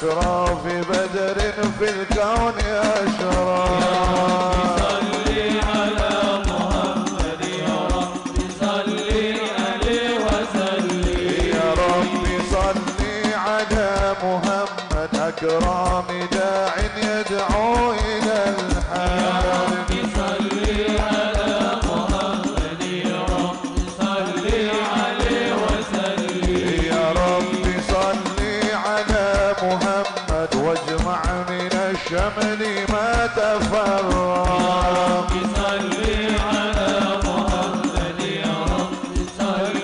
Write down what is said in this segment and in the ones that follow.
أشراف بدر في الكون أشراف. أكرم داع يدعو إلى الحق. يا رب صل على محمد يا رب صل عليه وسلم. يا رب صل على محمد واجمع من الشمل ما تفرق. يا رب صل على محمد يا رب صل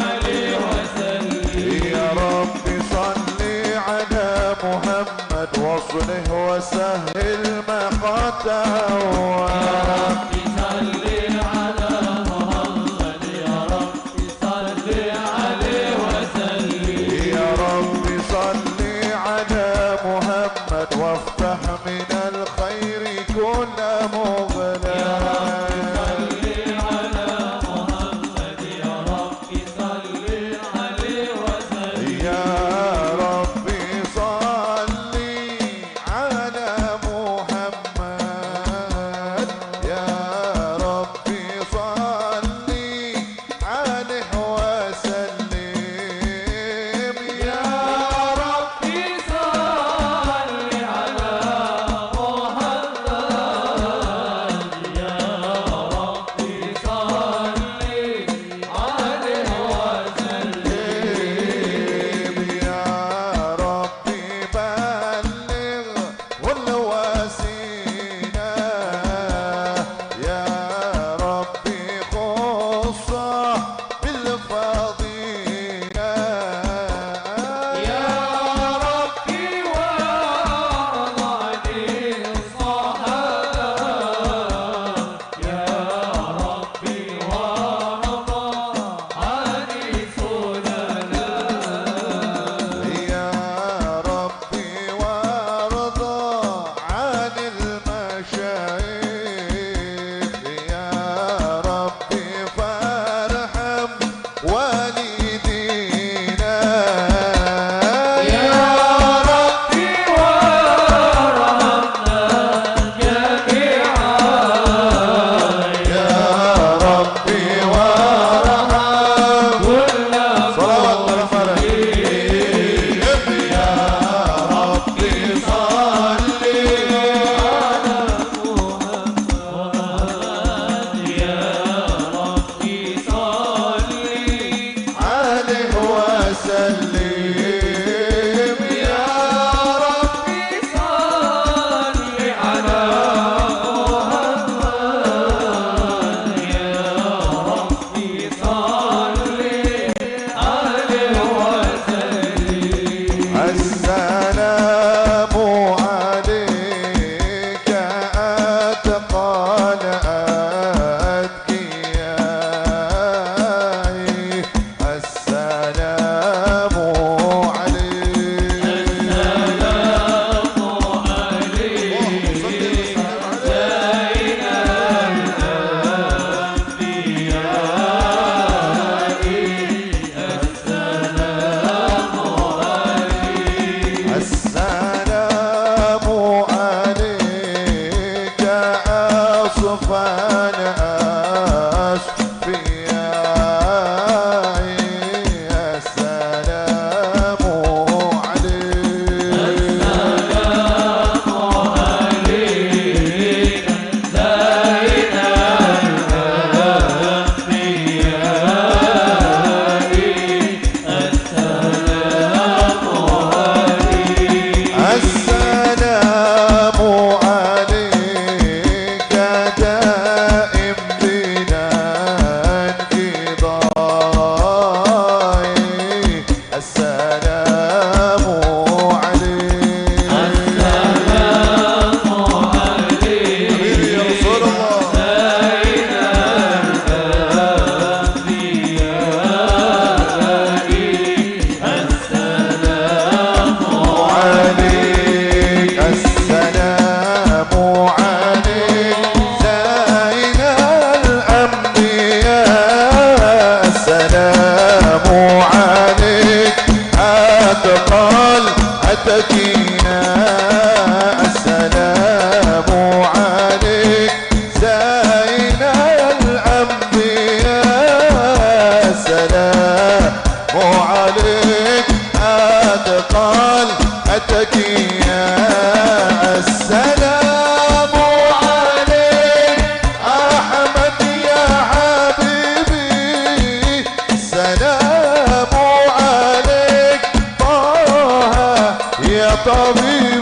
عليه وسلم. يا رب صل على محمد واصله وسهل ما قد تهوى. يا رب صل على محمد يا رب صل عليه وسلم. يا رب صل على محمد وافتح من الخير كل مغلق. يا رب صل على محمد يا رب صل عليه وسلم. يا رب صل على محمد. يا رب صل عليه وسلم. يا رب صل على محمد يا رب صل عليه وسلم. يا رب بلغ والوسيلة. يا رب خصه بالفضيلة. يا رب وارض عن الصحابة. يا رب وارض عن السنن. يا ربي وارضى عن المشايخ. يا ربي فارحم والدينا. يا ربي وارحمنا جميعا. يا ربي وارحم كل صلوات المسلمين. يا ربي صل يا ربي صل عليه وسلم. يا ربي صل على محمد يا ربي صل عليه وسلم. السلام عليك أتقى الأتقياء. السلام عليك. السلام عليك سيدنا الأنبياء. السلام عليك. السلام عليك أصفى الأصفياء. السلام عليك. السلام عليك سيدنا الأنبياء. السلام عليك. السلام عليك دائم بنا انقضاء. السلام عليك. السلام عليك يا رسول الله. سيدنا الأنبياء. السلام عليك. السلام عليك زين الأنبياء. السلام عليك أتقى أتكينا السلام عليك زين الأنبياء السلام عليك أتقال أتكينا السلام عليك أحمد يا حبيبي السلام عليك طه يا طبيبي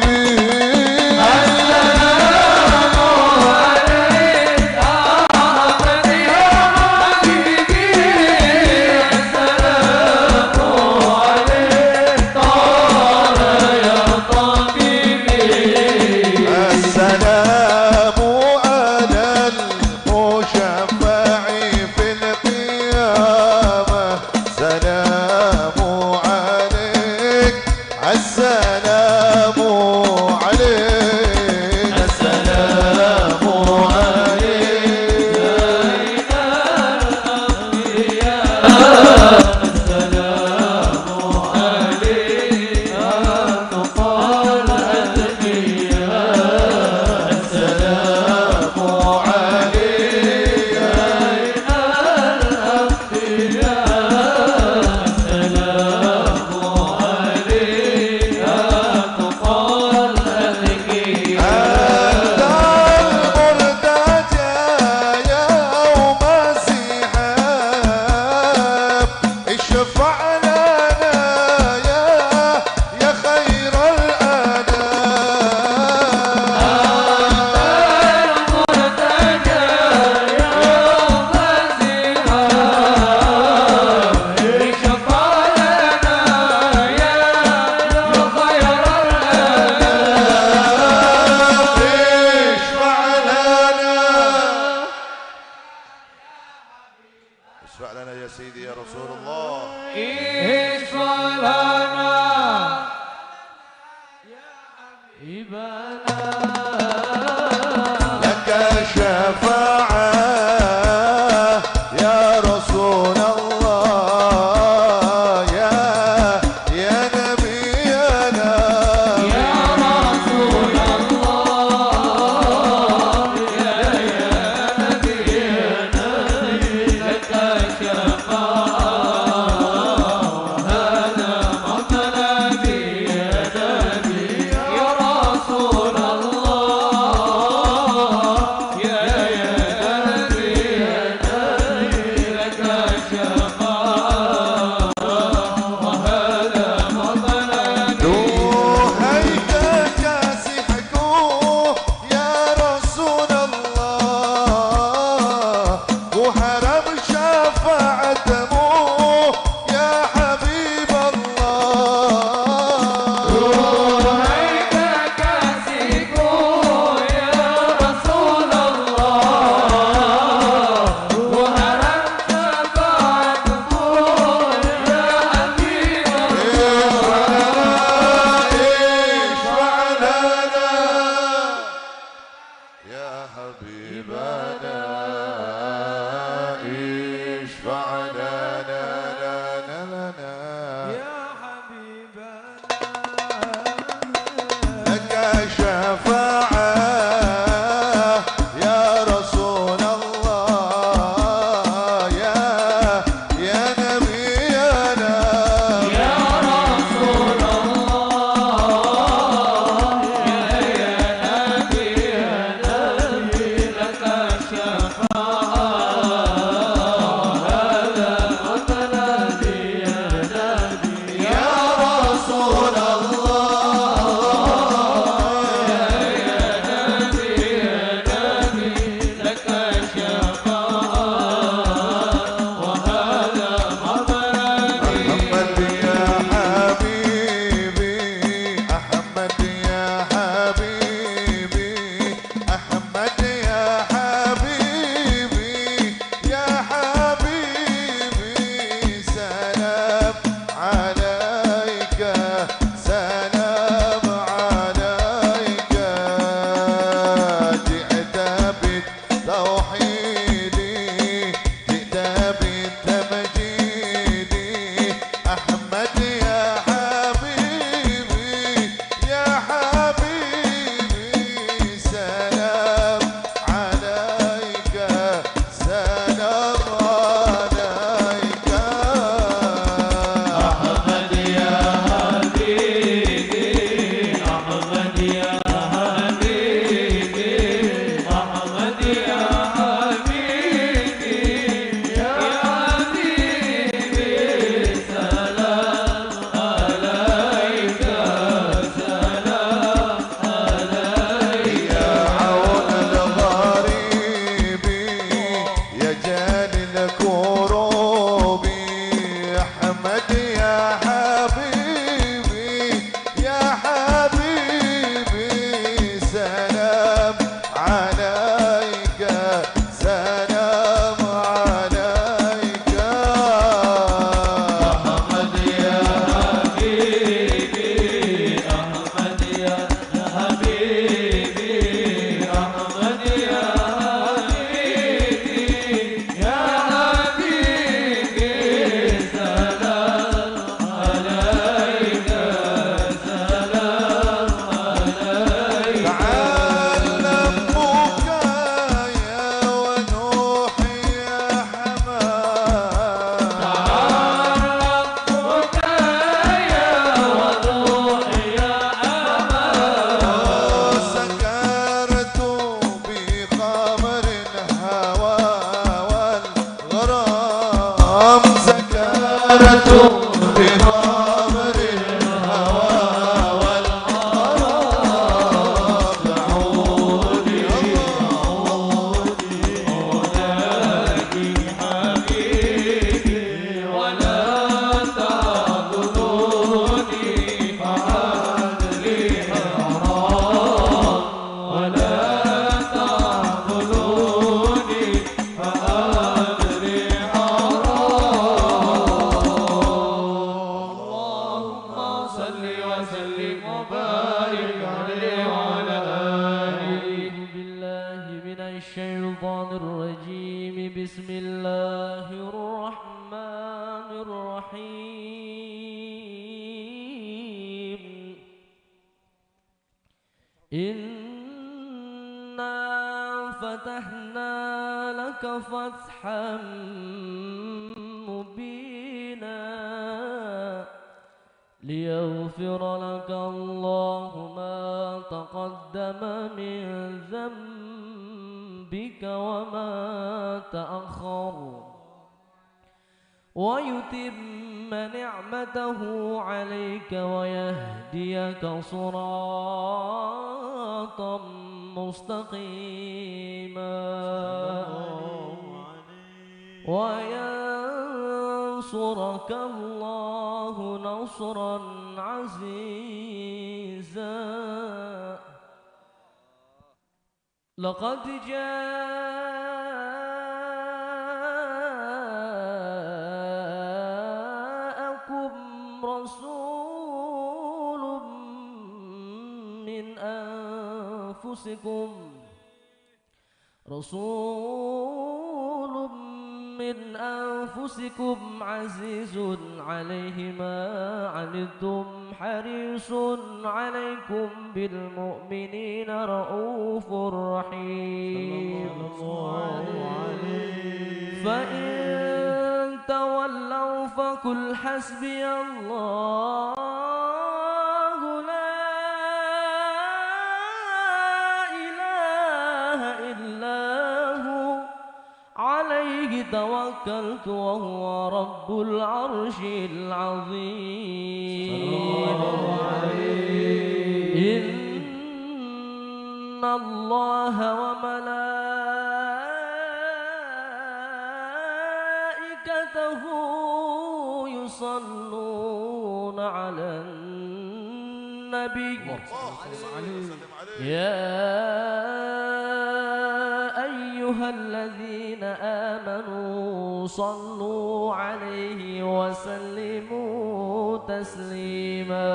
اشفع لنا يا سيدي يا رسول الله اشفع لنا يا حبيبنا لك شفاعة يا رسول الله يا نبينا يا رسول الله يا نبينا لك صل وسلم وبارك عليه وعلى آله. أعوذ بالله من الشيطان الرجيم. بسم الله الرحمن الرحيم. إنا فتحنا لك فتحا مبينا ليغفر لك الله ما تقدم من ذنبك وما تأخر ويتم نعمته عليك ويهديك صراطا مستقيما وينصرك الله نصرا عزيزا. لقد جاءكم رسول من أنفسكم عزيز عليه ما عنتم حريص عليكم بالمؤمنين رؤوف رحيم. فإن تولوا فقل حسبي الله لا إله إلا هو عليه توكلت وهو رب العرش العظيم. إن الله وملائكته يصلون على النبي يا أيها الذين آمنوا صلوا عليه وسلموا تسليما.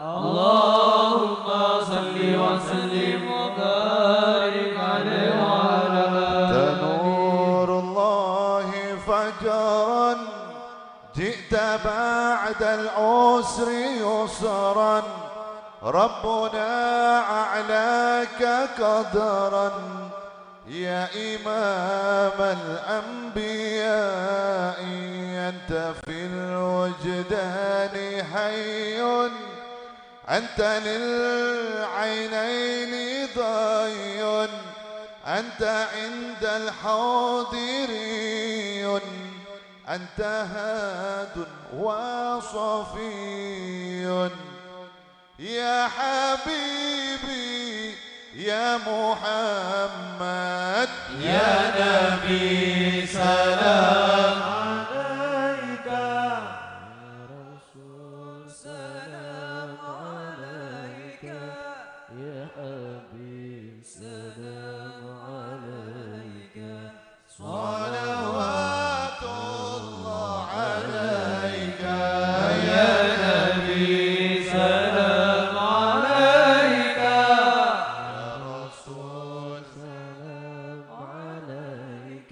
اللهم صل وسلم وبارك عليه وعلى آله. تنور الله فجرا جئت بعد العسر يسرا ربنا أعلاك قدرا يا إمام الأنبياء أنت في الوجدان حي أنت للعينين ضي أنت عند الحاضري أنت هاد وصفي يا حبيبي يا محمد يا نبي سلام عليك يا رسول سلام عليك يا حبيب سلام عليك صلوات الله عليك يا نبي سلام عليك يا رسول سلام عليك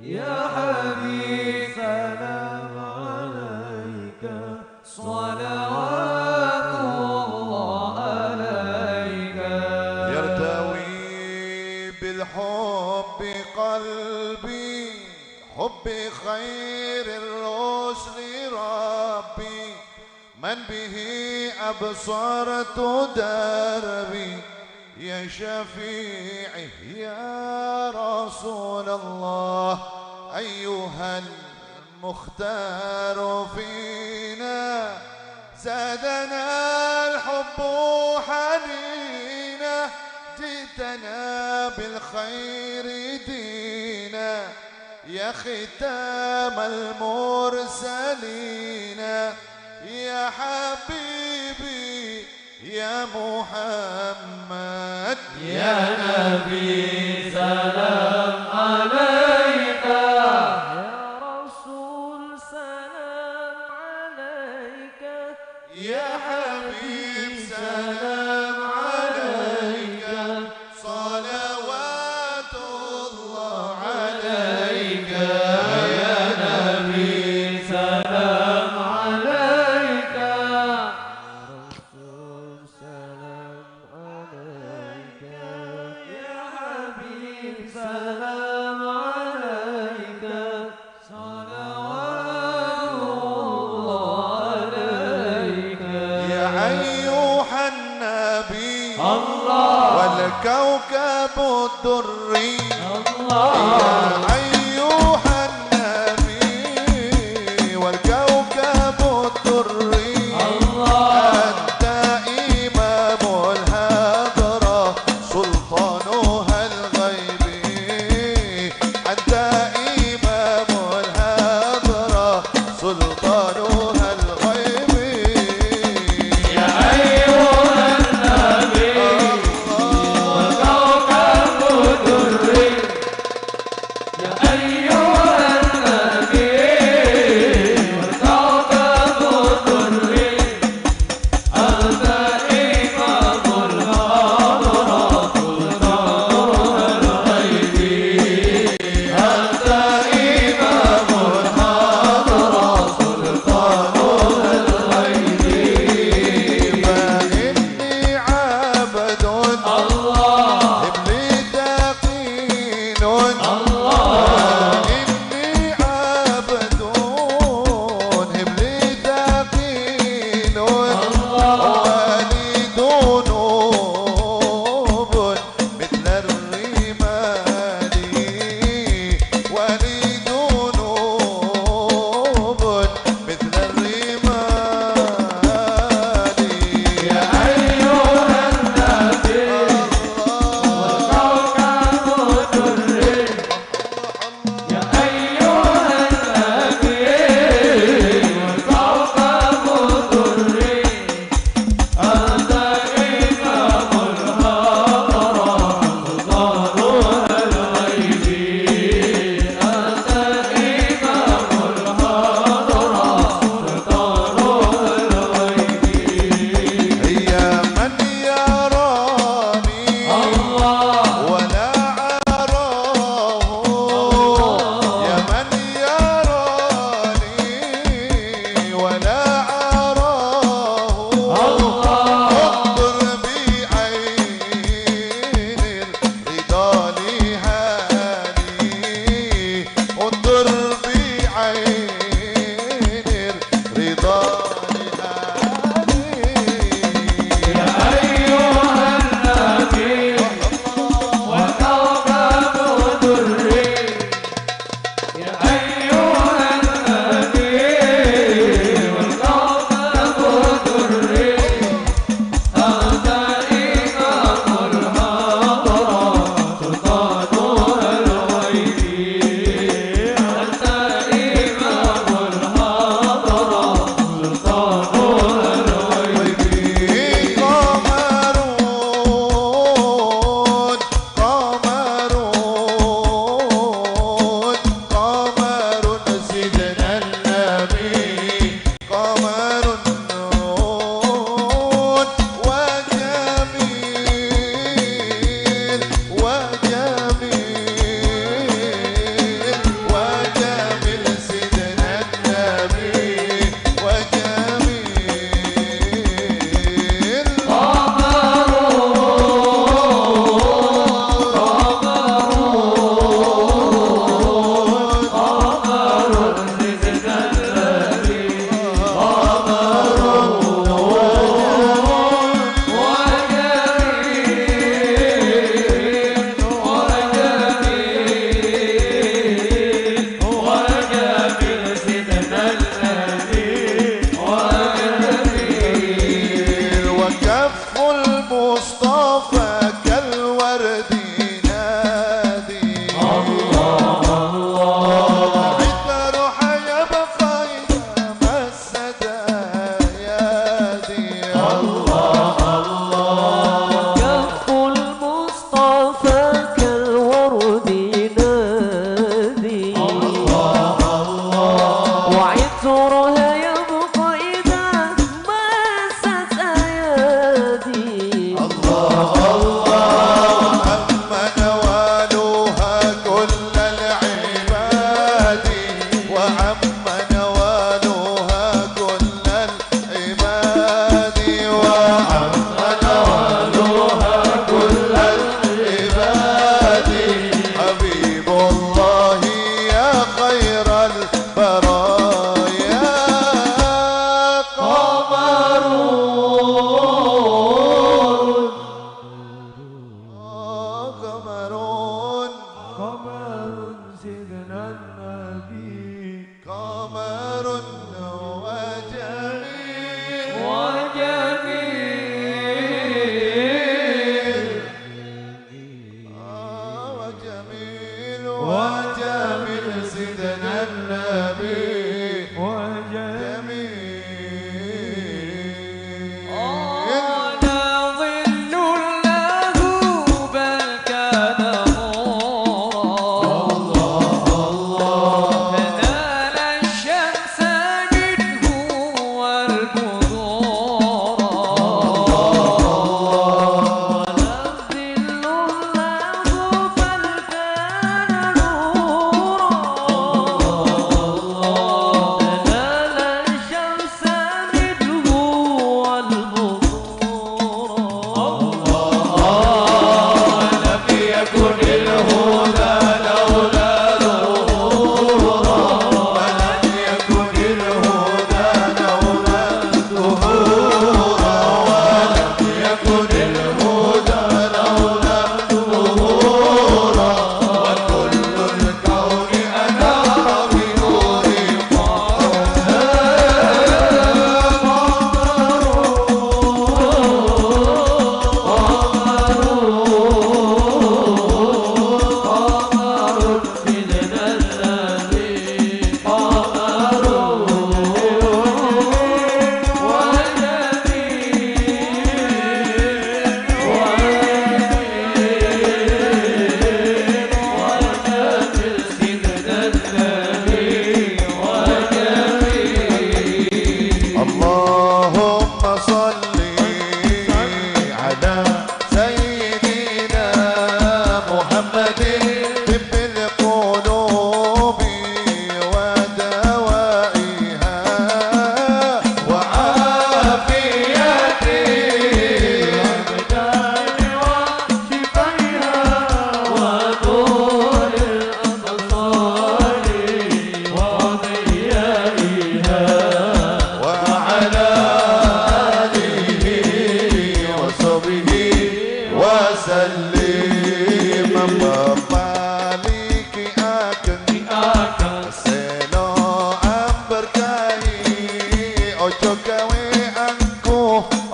يا حبيب سلام عليك صلوات الله عليك. يرتوي بالحب قلبي حب خير الرسل ربي من به أبصرت دربي يا شفيعي يا رسول الله أيها المختار فينا زادنا الحب حنينا جئتنا بالخير دينا يا ختام المرسلين يا حبيبي يا محمد يا نبي سلام عليك يا رسول سلام عليك يا حبيب سلام عليك صلوات الله عليك يا نبي سلام عليك رسول سلام عليك يا حبيب سلام عليك صلوات الله عليك يا أيها النبي الله والكوكب الدري الله يا أيها النبي والكوكب الدري أنت إمام الهدرة سلطانها الغيبي أنت إمام الهدرة سلطانها الغيبي يا أيها النبي والكوكب الدري يا أيها النبي والكوكب الدري أنت إمام الهضرة سلطانها الغيبي أنت إمام الهضرة سلطانها الغيبي فإني عبد الله إبلي تقين الله إني عبد إبلي تقين ولي ذنوب مثل الرمال ولي ذنوب مثل الرمال يا أيها النبي والكوكب الدري يا أيها النبي والكوكب الدري أنت إمام الهضرة سلطانها الغيبي أنت إمام الهضرة سلطانها الغيبي هي من يراني الله ولا أراه يا من يراني ولا أراه انظر بعين الرضا لهاني انظر بعين الرضا لهاني يا أيها النبي والكوكب الدري يا أيها النبي والكوكب الدري أنت إمام الهضرة سلطانها الغيبي أنت إمام الهضرة سلطانها الغيبي قمرون قمرون سيدنا النبي قمر نون وجميل وجميل سيدنا النبي وجميل وكف المصطفى كالورد نادي عطر يبقى إذا مست أيادي كف المصطفى كالورد ينادي وعطرها يبقى إذا ما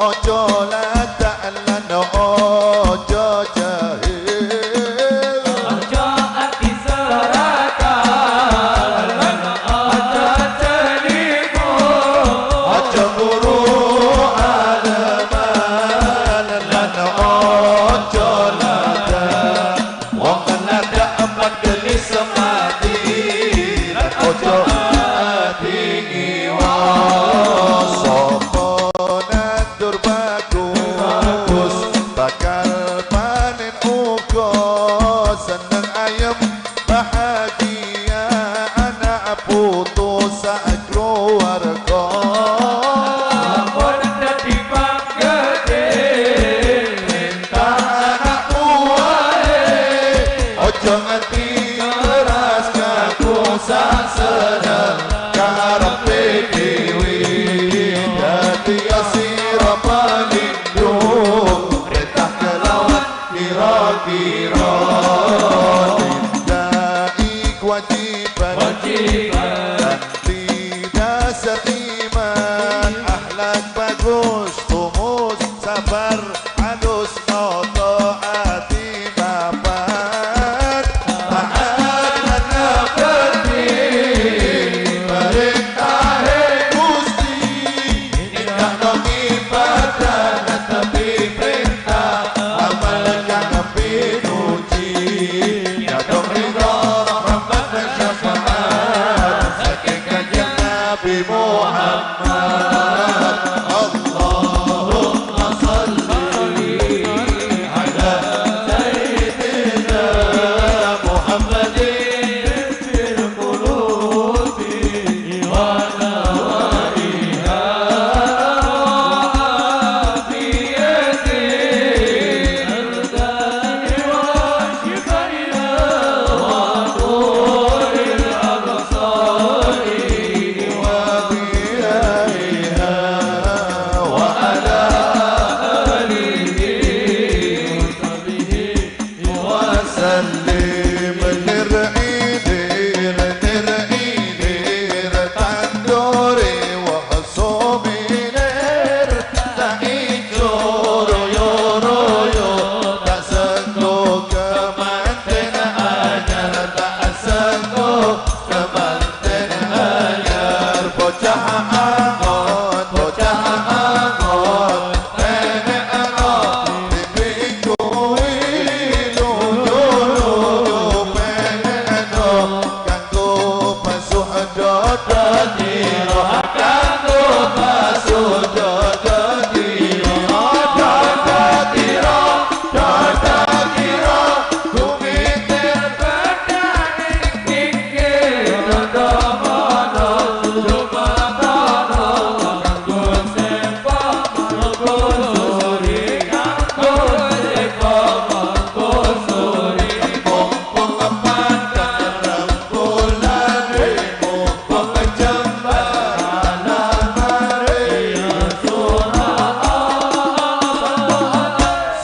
ojo ladak lan ojo jahil ojo ati serakah lan ojo celimu ojo guru aleman lan ojo ladak wong ladak empat gelis semati lan ojo tinggi sopo nandur bagus bakal panen uga seneng ayem bahagia anak putu sak keluarga ampun dadi panggede minta anak buahe ojo nganti keras ngaku sak seneng karepe dewi dadi sira pelindung perintah kelawan kira-kira tindai kewajiban dan tidak seiman akhlak bagus tumus sabar halus noto hati bapak taat dan nafati perintah Gusti tidak ibadah tapi perintah amal kang pinuji ya dong ridho rahmat dan syafaat saking kanjeng Nabi Muhammad Allahumma sholli ala sayyidina Muhammadin fil qulubi wa nawaiha biyadin al-dani wa shifaiha wa nuril absari wa biyaiha wa ala alihi wa sahbihi wa sallim nir'idir tanduri wa suminir ta'ijur royo tak sentuh kemanten anyar tak sentuh kemanten anyar bocah angon nenek angon bibiku lulu peneno kanggo pasuh dodo diro kanggo pasuh dodo diro dodo diro kumitir badane kikir dodo mono lumatono kanggo sepa mangko suri kanggo sepa mangko suri mumpung pandang rembulan mumpung jembalan mari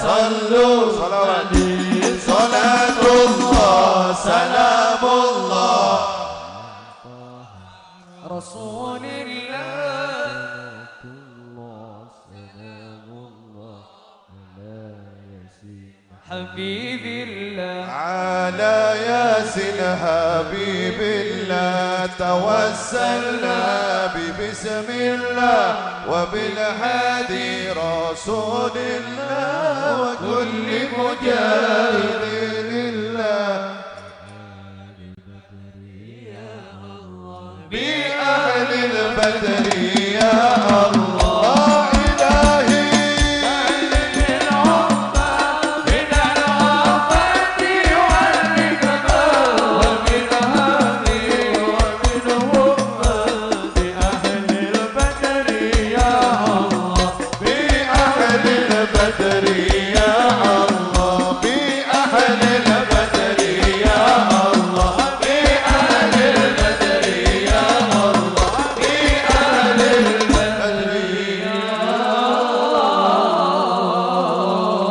sallu salawat salatullah salamullah Rasulillah Habibillah على ياسين حبيب الله توسلنا ببسم الله وبالهادي رسول الله وكل مجاهد لله بأهل البدر يا الله إلهي بأهل البدر يا الله بأهل البدر يا الله بأهل البدر يا الله بأهل البدر يا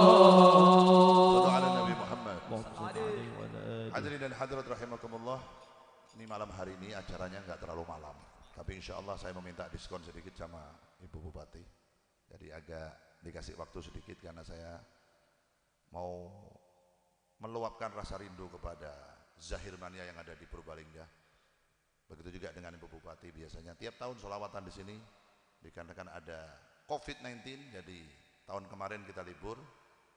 صلوا على النبي محمد. Hadirin dan hadirat rahimakumullah. Ini malam hari ini acaranya nggak terlalu malam, tapi insya Allah saya meminta diskon sedikit sama Ibu Bupati. Jadi agak dikasih waktu sedikit karena saya mau meluapkan rasa rindu kepada Zahir Mania yang ada di Purbalingga. Begitu juga dengan Ibu Bupati, biasanya tiap tahun sholawatan di sini dikarenakan ada COVID-19, jadi tahun kemarin kita libur,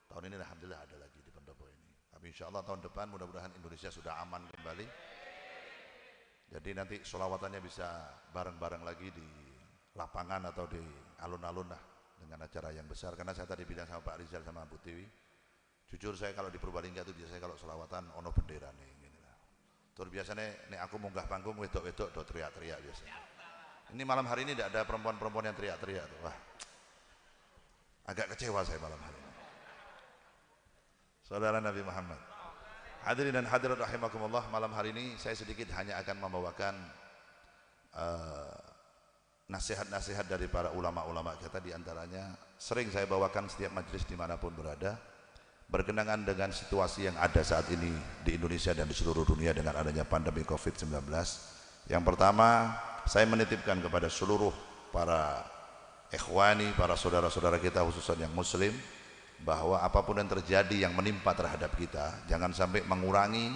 tahun ini alhamdulillah ada lagi di pendopo ini. Tapi insya Allah tahun depan mudah-mudahan Indonesia sudah aman kembali. Jadi nanti sholawatannya bisa bareng-bareng lagi di lapangan atau di alun-alun lah dengan acara yang besar. Karena saya tadi bilang sama Pak Rizal sama Bu Tiwi, jujur saya kalau di Purbalingga itu biasanya kalau sholawatan ono bendera nih gini lah. Terus biasanya nih aku munggah panggung wedok-wedok do teriak-teriak biasanya. Ini malam hari ini tidak ada perempuan-perempuan yang teriak-teriak tuh. Wah, agak kecewa saya malam hari ini. Saudara Nabi Muhammad, hadirin dan hadirat rahimakumullah, malam hari ini saya sedikit hanya akan membawakan nasihat-nasihat dari para ulama-ulama kita. Di antaranya sering saya bawakan setiap majelis dimanapun berada, berkenaan dengan situasi yang ada saat ini di Indonesia dan di seluruh dunia dengan adanya pandemi COVID-19. Yang pertama, saya menitipkan kepada seluruh para ikhwani, para saudara-saudara kita khususnya yang muslim, bahwa apapun yang terjadi yang menimpa terhadap kita, jangan sampai mengurangi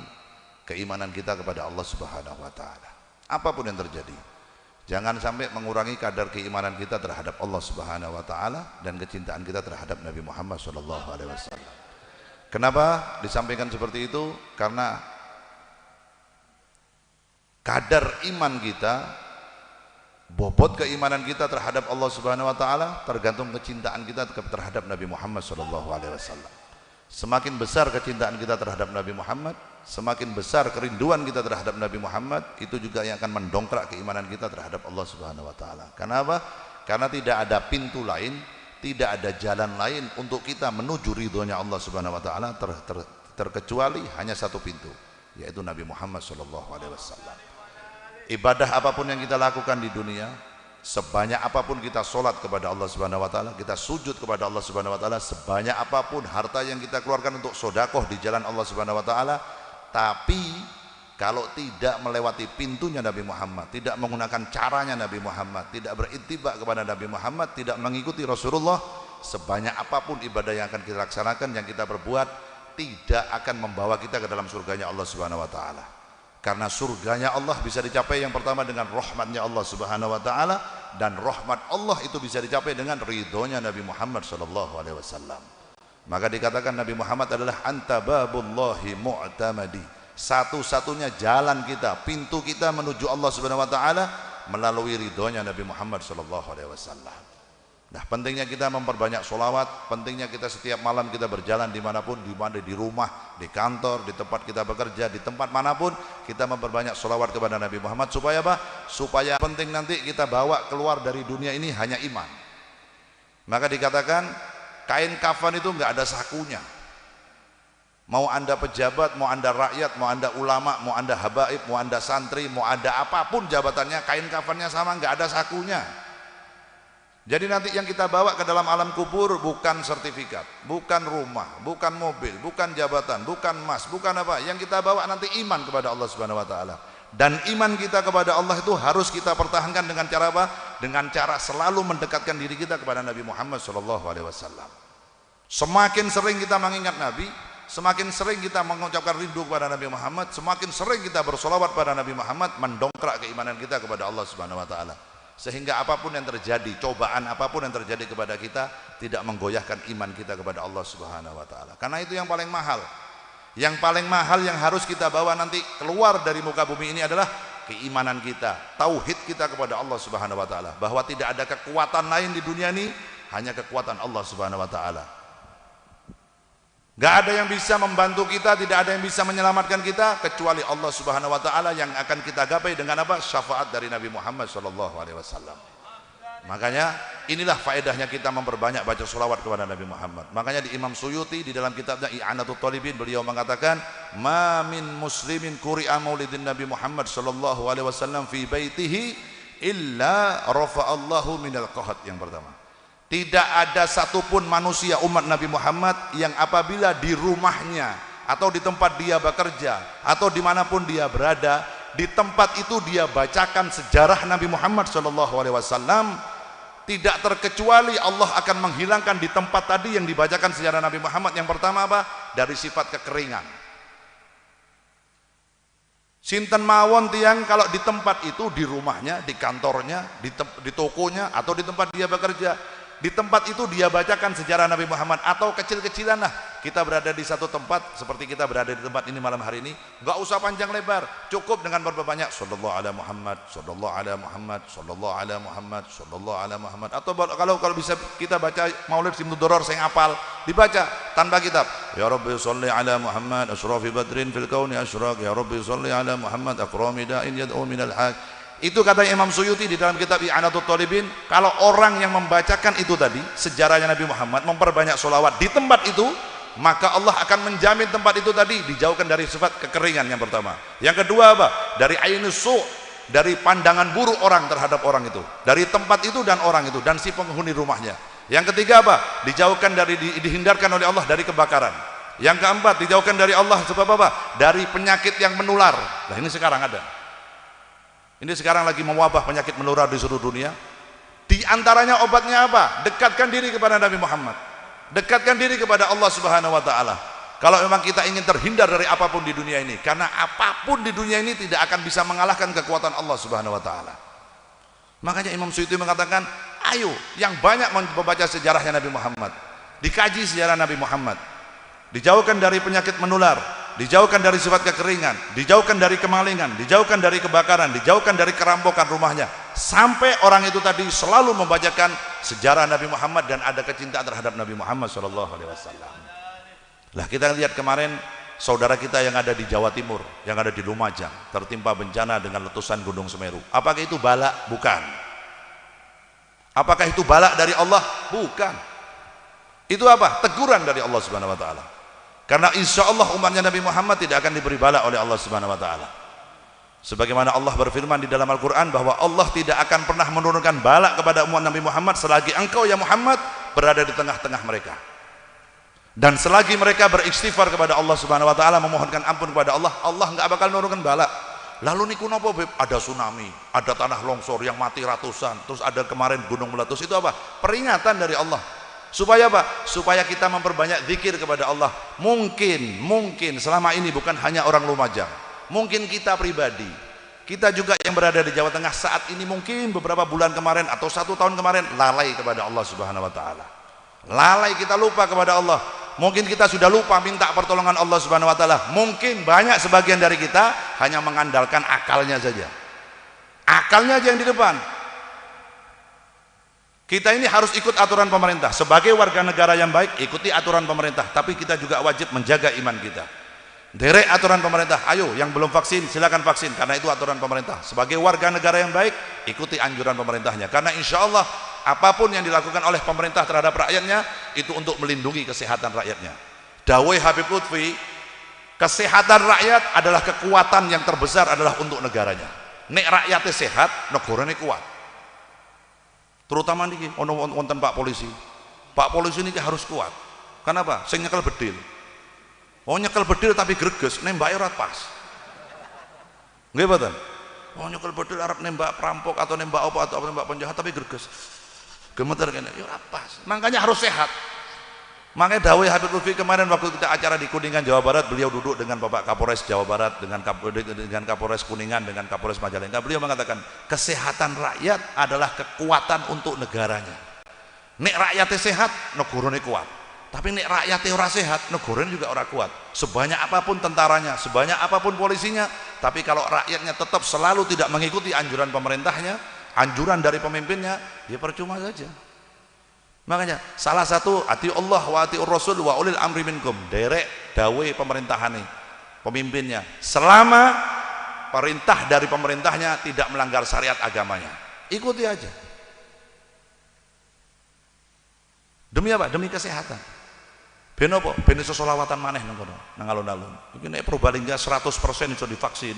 keimanan kita kepada Allah Subhanahu wa taala. Apapun yang terjadi, jangan sampai mengurangi kadar keimanan kita terhadap Allah Subhanahu wa taala dan kecintaan kita terhadap Nabi Muhammad sallallahu alaihi wasallam. Kenapa disampaikan seperti itu? Karena kadar iman kita, bobot keimanan kita terhadap Allah Subhanahu wa taala tergantung kecintaan kita terhadap Nabi Muhammad sallallahu alaihi wasallam. Semakin besar kecintaan kita terhadap Nabi Muhammad, semakin besar kerinduan kita terhadap Nabi Muhammad, itu juga yang akan mendongkrak keimanan kita terhadap Allah Subhanahu wa taala. Kenapa? Karena tidak ada pintu lain, tidak ada jalan lain untuk kita menuju ridhonya Allah Subhanahu wa taala terkecuali hanya satu pintu, yaitu Nabi Muhammad sallallahu alaihi wasallam. Ibadah apapun yang kita lakukan di dunia, sebanyak apapun kita sholat kepada Allah Subhanahu wa taala, kita sujud kepada Allah Subhanahu wa taala, sebanyak apapun harta yang kita keluarkan untuk sedekah di jalan Allah Subhanahu wa taala, tapi kalau tidak melewati pintunya Nabi Muhammad, tidak menggunakan caranya Nabi Muhammad, tidak berintibak kepada Nabi Muhammad, tidak mengikuti Rasulullah, sebanyak apapun ibadah yang akan kita laksanakan, yang kita perbuat, tidak akan membawa kita ke dalam surganya Allah Subhanahu wa taala. Karena surganya Allah bisa dicapai yang pertama dengan rahmatnya Allah Subhanahu wa taala, dan rahmat Allah itu bisa dicapai dengan ridhonya Nabi Muhammad sallallahu alaihi wasallam. Maka dikatakan Nabi Muhammad adalah anta babullahi mu'tamadi, satu-satunya jalan kita, pintu kita menuju Allah Subhanahu wa taala melalui ridhonya Nabi Muhammad sallallahu alaihi wasallam. Nah, pentingnya kita memperbanyak sholawat, pentingnya kita setiap malam kita berjalan dimanapun, di rumah, di kantor, di tempat kita bekerja, di tempat manapun kita memperbanyak sholawat kepada Nabi Muhammad. Supaya apa? Supaya penting nanti kita bawa keluar dari dunia ini hanya iman. Maka dikatakan kain kafan itu nggak ada sakunya. Mau anda pejabat, mau anda rakyat, mau anda ulama, mau anda habaib, mau anda santri, mau ada apapun jabatannya, kain kafannya sama, nggak ada sakunya. Jadi nanti yang kita bawa ke dalam alam kubur bukan sertifikat, bukan rumah, bukan mobil, bukan jabatan, bukan emas, bukan apa. Yang kita bawa nanti iman kepada Allah Subhanahu wa taala. Dan iman kita kepada Allah itu harus kita pertahankan dengan cara apa? Dengan cara selalu mendekatkan diri kita kepada Nabi Muhammad sallallahu alaihi wasallam. Semakin sering kita mengingat Nabi, semakin sering kita mengucapkan rindu kepada Nabi Muhammad, semakin sering kita bersolawat pada Nabi Muhammad, mendongkrak keimanan kita kepada Allah Subhanahu wa taala. Sehingga apapun yang terjadi, cobaan apapun yang terjadi kepada kita tidak menggoyahkan iman kita kepada Allah Subhanahu wa taala. Karena itu yang paling mahal. Yang paling mahal yang harus kita bawa nanti keluar dari muka bumi ini adalah keimanan kita, tauhid kita kepada Allah Subhanahu wa taala, bahwa tidak ada kekuatan lain di dunia ini, hanya kekuatan Allah Subhanahu wa taala. Gak ada yang bisa membantu kita, tidak ada yang bisa menyelamatkan kita kecuali Allah Subhanahu wa taala, yang akan kita gapai dengan apa? Syafaat dari Nabi Muhammad sallallahu alaihi wasallam. Makanya inilah faedahnya kita memperbanyak baca sholawat kepada Nabi Muhammad. Makanya di Imam Suyuti di dalam kitabnya I'anatul Talibin, beliau mengatakan, "Ma min muslimin quri'a maulidin Nabi Muhammad sallallahu alaihi wasallam fi baitihi illa rafa'allahu minal qahat." Yang pertama, tidak ada satupun manusia umat Nabi Muhammad yang apabila di rumahnya atau di tempat dia bekerja atau dimanapun dia berada, di tempat itu dia bacakan sejarah Nabi Muhammad SAW, tidak terkecuali Allah akan menghilangkan di tempat tadi yang dibacakan sejarah Nabi Muhammad. Yang pertama apa? Dari sifat kekeringan. Sinten mawon tiang kalau di tempat itu, di rumahnya, di kantornya, di tokonya, atau di tempat dia bekerja, di tempat itu dia bacakan sejarah Nabi Muhammad, atau kecil-kecilan lah kita berada di satu tempat seperti kita berada di tempat ini malam hari ini, nggak usah panjang lebar, cukup dengan berbanyak sallallahu ala Muhammad, sallallahu ala Muhammad, sallallahu ala Muhammad, sallallahu ala Muhammad. Atau kalau bisa kita baca Maulid Simtud Doror saya ngapal, dibaca tanpa kitab. Ya Rabbi sholli ala Muhammad asrafi badrin fil kauni asyraq, ya Rabbi sholli ala Muhammad akrami da'in yad'u minal haq. Itu kata Imam Suyuti di dalam kitab I'anatul Talibin. Kalau orang yang membacakan itu tadi sejarahnya Nabi Muhammad, memperbanyak sholawat di tempat itu, maka Allah akan menjamin tempat itu tadi dijauhkan dari sifat kekeringan. Yang pertama. Yang kedua apa? Dari ainus su', dari pandangan buruk orang terhadap orang itu, dari tempat itu dan orang itu dan si penghuni rumahnya. Yang ketiga apa? Dijauhkan dari, dihindarkan oleh Allah dari kebakaran. Yang keempat, dijauhkan dari Allah sebab apa? Dari penyakit yang menular. Nah ini sekarang ada. Ini sekarang lagi mewabah penyakit menular di seluruh dunia. Di antaranya obatnya apa? Dekatkan diri kepada Nabi Muhammad. Dekatkan diri kepada Allah Subhanahu wa taala. Kalau memang kita ingin terhindar dari apapun di dunia ini, karena apapun di dunia ini tidak akan bisa mengalahkan kekuatan Allah Subhanahu wa taala. Makanya Imam Suyuti mengatakan, ayo yang banyak membaca sejarahnya Nabi Muhammad, dikaji sejarah Nabi Muhammad, dijauhkan dari penyakit menular, dijauhkan dari sifat kekeringan, dijauhkan dari kemalingan, dijauhkan dari kebakaran, dijauhkan dari kerampokan rumahnya, sampai orang itu tadi selalu membacakan sejarah Nabi Muhammad dan ada kecintaan terhadap Nabi Muhammad SAW. Lah kita lihat kemarin saudara kita yang ada di Jawa Timur, yang ada di Lumajang, tertimpa bencana dengan letusan Gunung Semeru. Apakah itu bala? Bukan. Apakah itu bala dari Allah? Bukan. Itu apa? Teguran dari Allah Subhanahu wa taala. Karena insya Allah umatnya Nabi Muhammad tidak akan diberi bala oleh Allah Subhanahu wa taala. Sebagaimana Allah berfirman di dalam Al-Quran bahwa Allah tidak akan pernah menurunkan bala kepada umat Nabi Muhammad selagi engkau ya Muhammad berada di tengah-tengah mereka. Dan selagi mereka beristighfar kepada Allah Subhanahu wa taala, memohonkan ampun kepada Allah, Allah nggak bakal menurunkan bala. Lalu niku napa Beb? Ada tsunami, ada tanah longsor yang mati ratusan, terus ada kemarin gunung meletus. Itu apa? Peringatan dari Allah. Supaya apa? Supaya kita memperbanyak zikir kepada Allah. Mungkin selama ini bukan hanya orang Lumajang, mungkin kita pribadi, kita juga yang berada di Jawa Tengah saat ini, mungkin beberapa bulan kemarin atau 1 tahun kemarin lalai kepada Allah Subhanahu wa taala. Lalai, kita lupa kepada Allah. Mungkin kita sudah lupa minta pertolongan Allah Subhanahu wa taala. Mungkin banyak sebagian dari kita hanya mengandalkan akalnya saja. Akalnya aja yang di depan. Kita ini harus ikut aturan pemerintah. Sebagai warga negara yang baik, ikuti aturan pemerintah, tapi kita juga wajib menjaga iman kita. Derek aturan pemerintah. Ayo yang belum vaksin silakan vaksin, karena itu aturan pemerintah. Sebagai warga negara yang baik, ikuti anjuran pemerintahnya, karena insya Allah apapun yang dilakukan oleh pemerintah terhadap rakyatnya itu untuk melindungi kesehatan rakyatnya. Dawai Habib Lutfi, kesehatan rakyat adalah kekuatan yang terbesar adalah untuk negaranya. Nek rakyatnya sehat, negaranya kuat. Terutama niki wonten Pak Polisi. Pak Polisi ini harus kuat. Kenapa? Sing nyekel bedil. Oh nyekel bedil tapi greges, nembake ora pas. Nggih mboten? Oh nyekel bedil arep nembak perampok atau nembak apa atau nembak penjahat tapi greges. Gemeter kene, ya ora pas. Makanya harus sehat. Makanya dawuh Habib Lutfi kemarin waktu kita acara di Kuningan Jawa Barat, beliau duduk dengan Bapak Kapolres Jawa Barat, dengan Kapolres Kuningan, dengan Kapolres Majalengka. Beliau mengatakan kesehatan rakyat adalah kekuatan untuk negaranya. Nek rakyatnya sehat, negaranya kuat. Tapi nek rakyatnya ora sehat, negaranya juga ora kuat. Sebanyak apapun tentaranya, sebanyak apapun polisinya, tapi kalau rakyatnya tetap selalu tidak mengikuti anjuran pemerintahnya, anjuran dari pemimpinnya, ya percuma saja. Makanya salah satu ati Allah wa ati Rasul wa ulil amri minkum, derek dawe pemerintahane, pemimpinnya, selama perintah dari pemerintahnya tidak melanggar syariat agamanya, ikuti aja. Demi apa? Demi kesehatan. Ben apa? Ben iso selawatan maneh nang kono, nang alun-alun. Iki nek Purbalingga 100% iso divaksin,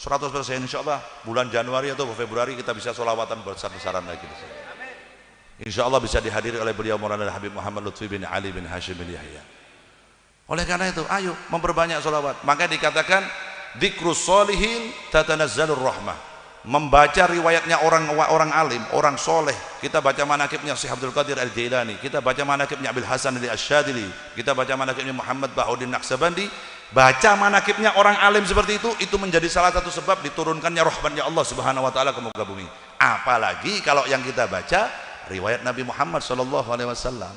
100% insyaallah bulan Januari atau Februari kita bisa selawatan besar-besaran lagi. Insya Allah bisa dihadiri oleh beliau Maulana Habib Muhammad Lutfi bin Ali bin Hashim bin Yahya. Oleh karena itu, ayo memperbanyak sholawat. Makanya dikatakan dzikrus sholihin tatanazzalur rahmah. membaca riwayatnya orang alim, orang soleh. Kita baca manaqibnya Syekh Abdul Qadir Al-Jailani, kita baca manaqibnya Abil Hasan Al-Asyadili, kita baca manaqibnya Muhammad Bahuddin Naqsabandi. Baca manaqibnya orang alim seperti itu menjadi salah satu sebab diturunkannya rahmatnya Allah Subhanahu wa taala ke muka bumi. Apalagi kalau yang kita baca riwayat Nabi Muhammad sallallahu alaihi wasallam.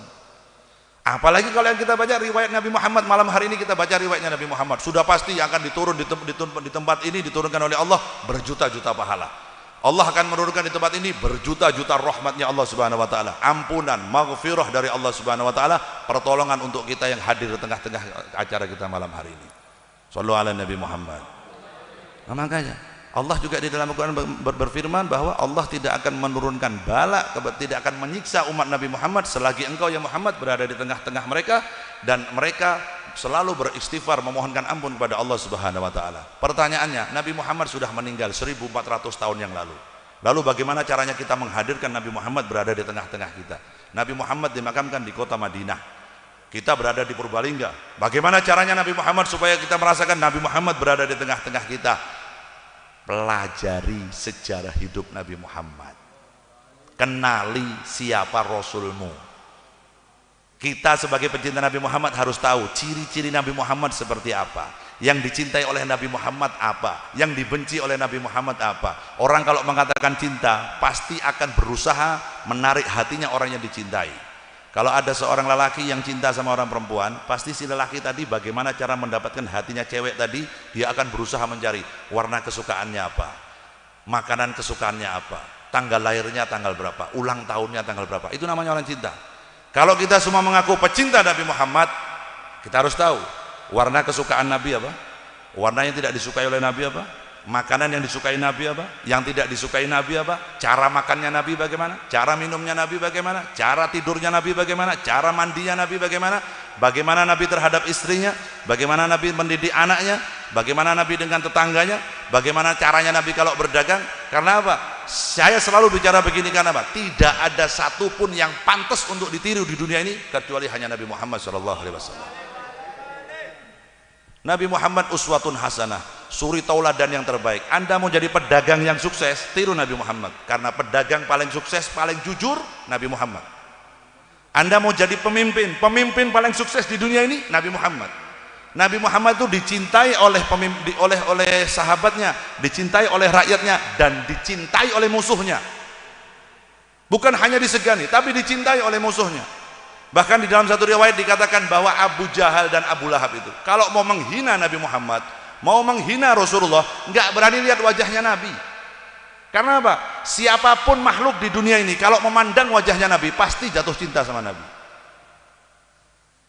Apalagi kalau yang kita baca riwayat Nabi Muhammad, malam hari ini kita baca riwayatnya Nabi Muhammad, sudah pasti akan diturun di tempat ini, diturunkan oleh Allah berjuta-juta pahala. Allah akan menurunkan di tempat ini berjuta-juta rahmatnya Allah Subhanahu wa taala, ampunan, maghfirah dari Allah Subhanahu wa taala, pertolongan untuk kita yang hadir di tengah-tengah acara kita malam hari ini. Shallu ala Nabi Muhammad. Nah, makanya Allah juga di dalam Al-Quran berfirman bahwa Allah tidak akan menurunkan bala, tidak akan menyiksa umat Nabi Muhammad selagi engkau ya Muhammad berada di tengah-tengah mereka, dan mereka selalu beristighfar memohonkan ampun kepada Allah Subhanahu wa taala. Pertanyaannya, Nabi Muhammad sudah meninggal 1400 tahun yang lalu. Lalu bagaimana caranya kita menghadirkan Nabi Muhammad berada di tengah-tengah kita? Nabi Muhammad dimakamkan di kota Madinah. Kita berada di Purbalingga. Bagaimana caranya Nabi Muhammad supaya kita merasakan Nabi Muhammad berada di tengah-tengah kita? Pelajari sejarah hidup Nabi Muhammad, kenali siapa Rasulmu. Kita sebagai pecinta Nabi Muhammad harus tahu ciri-ciri Nabi Muhammad seperti apa, yang dicintai oleh Nabi Muhammad apa, yang dibenci oleh Nabi Muhammad apa. Orang kalau mengatakan cinta pasti akan berusaha menarik hatinya orang yang dicintai. Kalau ada seorang lelaki yang cinta sama orang perempuan, pasti si lelaki tadi bagaimana cara mendapatkan hatinya cewek tadi, dia akan berusaha mencari warna kesukaannya apa, makanan kesukaannya apa, tanggal lahirnya tanggal berapa, ulang tahunnya tanggal berapa. Itu namanya orang cinta. Kalau kita semua mengaku pecinta Nabi Muhammad, kita harus tahu warna kesukaan Nabi apa, warna yang tidak disukai oleh Nabi apa, makanan yang disukai Nabi apa, yang tidak disukai Nabi apa, cara makannya Nabi bagaimana, cara minumnya Nabi bagaimana, cara tidurnya Nabi bagaimana, cara mandinya Nabi bagaimana, bagaimana Nabi terhadap istrinya, bagaimana Nabi mendidik anaknya, bagaimana Nabi dengan tetangganya, bagaimana caranya Nabi kalau berdagang. Karena apa? Saya selalu bicara begini karena apa? Tidak ada satupun yang pantas untuk ditiru di dunia ini kecuali hanya Nabi Muhammad SAW. Nabi Muhammad uswatun hasanah, suri tauladan yang terbaik. Anda mau jadi pedagang yang sukses, tiru Nabi Muhammad, karena pedagang paling sukses, paling jujur Nabi Muhammad. Anda mau jadi pemimpin paling sukses di dunia ini Nabi Muhammad. Nabi Muhammad itu dicintai oleh sahabatnya, dicintai oleh rakyatnya, dan dicintai oleh musuhnya. Bukan hanya disegani, tapi dicintai oleh musuhnya. Bahkan di dalam satu riwayat dikatakan bahwa Abu Jahal dan Abu Lahab itu kalau mau menghina Nabi Muhammad, mau menghina Rasulullah, nggak berani lihat wajahnya Nabi. Karena apa? Siapapun makhluk di dunia ini kalau memandang wajahnya Nabi pasti jatuh cinta sama Nabi.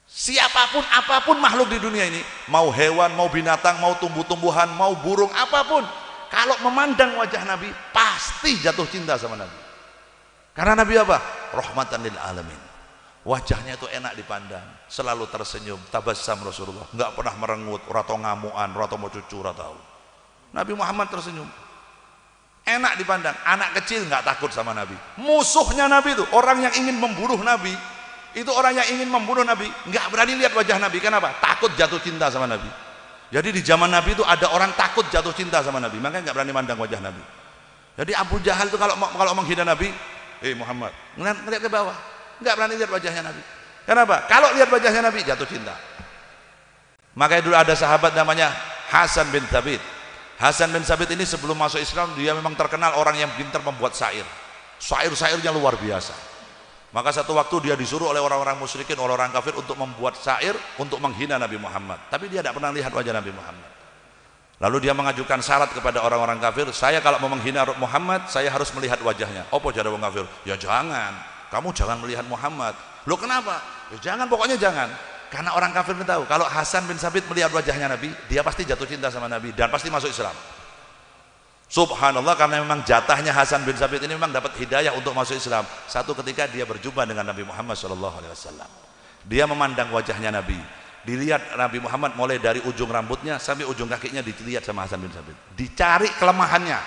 Siapapun, apapun makhluk di dunia ini, mau hewan, mau binatang, mau tumbuh-tumbuhan, mau burung, apapun, kalau memandang wajah Nabi pasti jatuh cinta sama Nabi. Karena Nabi apa? Rahmatan lil alamin. Wajahnya itu enak dipandang, selalu tersenyum, tabassam Rasulullah, nggak pernah merengut, ora tau ngamuan, ora tau mau cucu, ora tau. Nabi Muhammad tersenyum, enak dipandang. Anak kecil nggak takut sama Nabi. Musuhnya Nabi itu orang yang ingin membunuh Nabi, itu orang yang ingin membunuh Nabi nggak berani lihat wajah Nabi. Kenapa? Takut jatuh cinta sama Nabi. Jadi di zaman Nabi itu ada orang takut jatuh cinta sama Nabi, makanya nggak berani mandang wajah Nabi. Jadi Abu Jahal itu kalau menghina Nabi, Muhammad, ngeliat ke bawah, nggak berani lihat wajahnya Nabi. Kenapa? Kalau lihat wajahnya Nabi jatuh cinta. Makanya dulu ada sahabat namanya Hasan bin Thabit. Hasan bin Thabit ini sebelum masuk Islam dia memang terkenal orang yang pintar membuat syair. Syair-syairnya luar biasa. Maka satu waktu dia disuruh oleh orang-orang musyrikin, oleh orang kafir untuk membuat syair untuk menghina Nabi Muhammad. Tapi dia tidak pernah lihat wajah Nabi Muhammad. Lalu dia mengajukan syarat kepada orang-orang kafir, saya kalau mau menghina Muhammad saya harus melihat wajahnya. Apa jawab orang kafir? Ya jangan, kamu jangan melihat Muhammad. Loh kenapa? Ya jangan, pokoknya jangan. Karena orang kafir tahu kalau Hasan bin Thabit melihat wajahnya Nabi, dia pasti jatuh cinta sama Nabi dan pasti masuk Islam. Subhanallah, karena memang jatahnya Hasan bin Thabit ini memang dapat hidayah untuk masuk Islam. Satu ketika dia berjumpa dengan Nabi Muhammad SAW. Dia memandang wajahnya Nabi, dilihat Nabi Muhammad mulai dari ujung rambutnya sampai ujung kakinya dilihat sama Hasan bin Thabit. Dicari kelemahannya.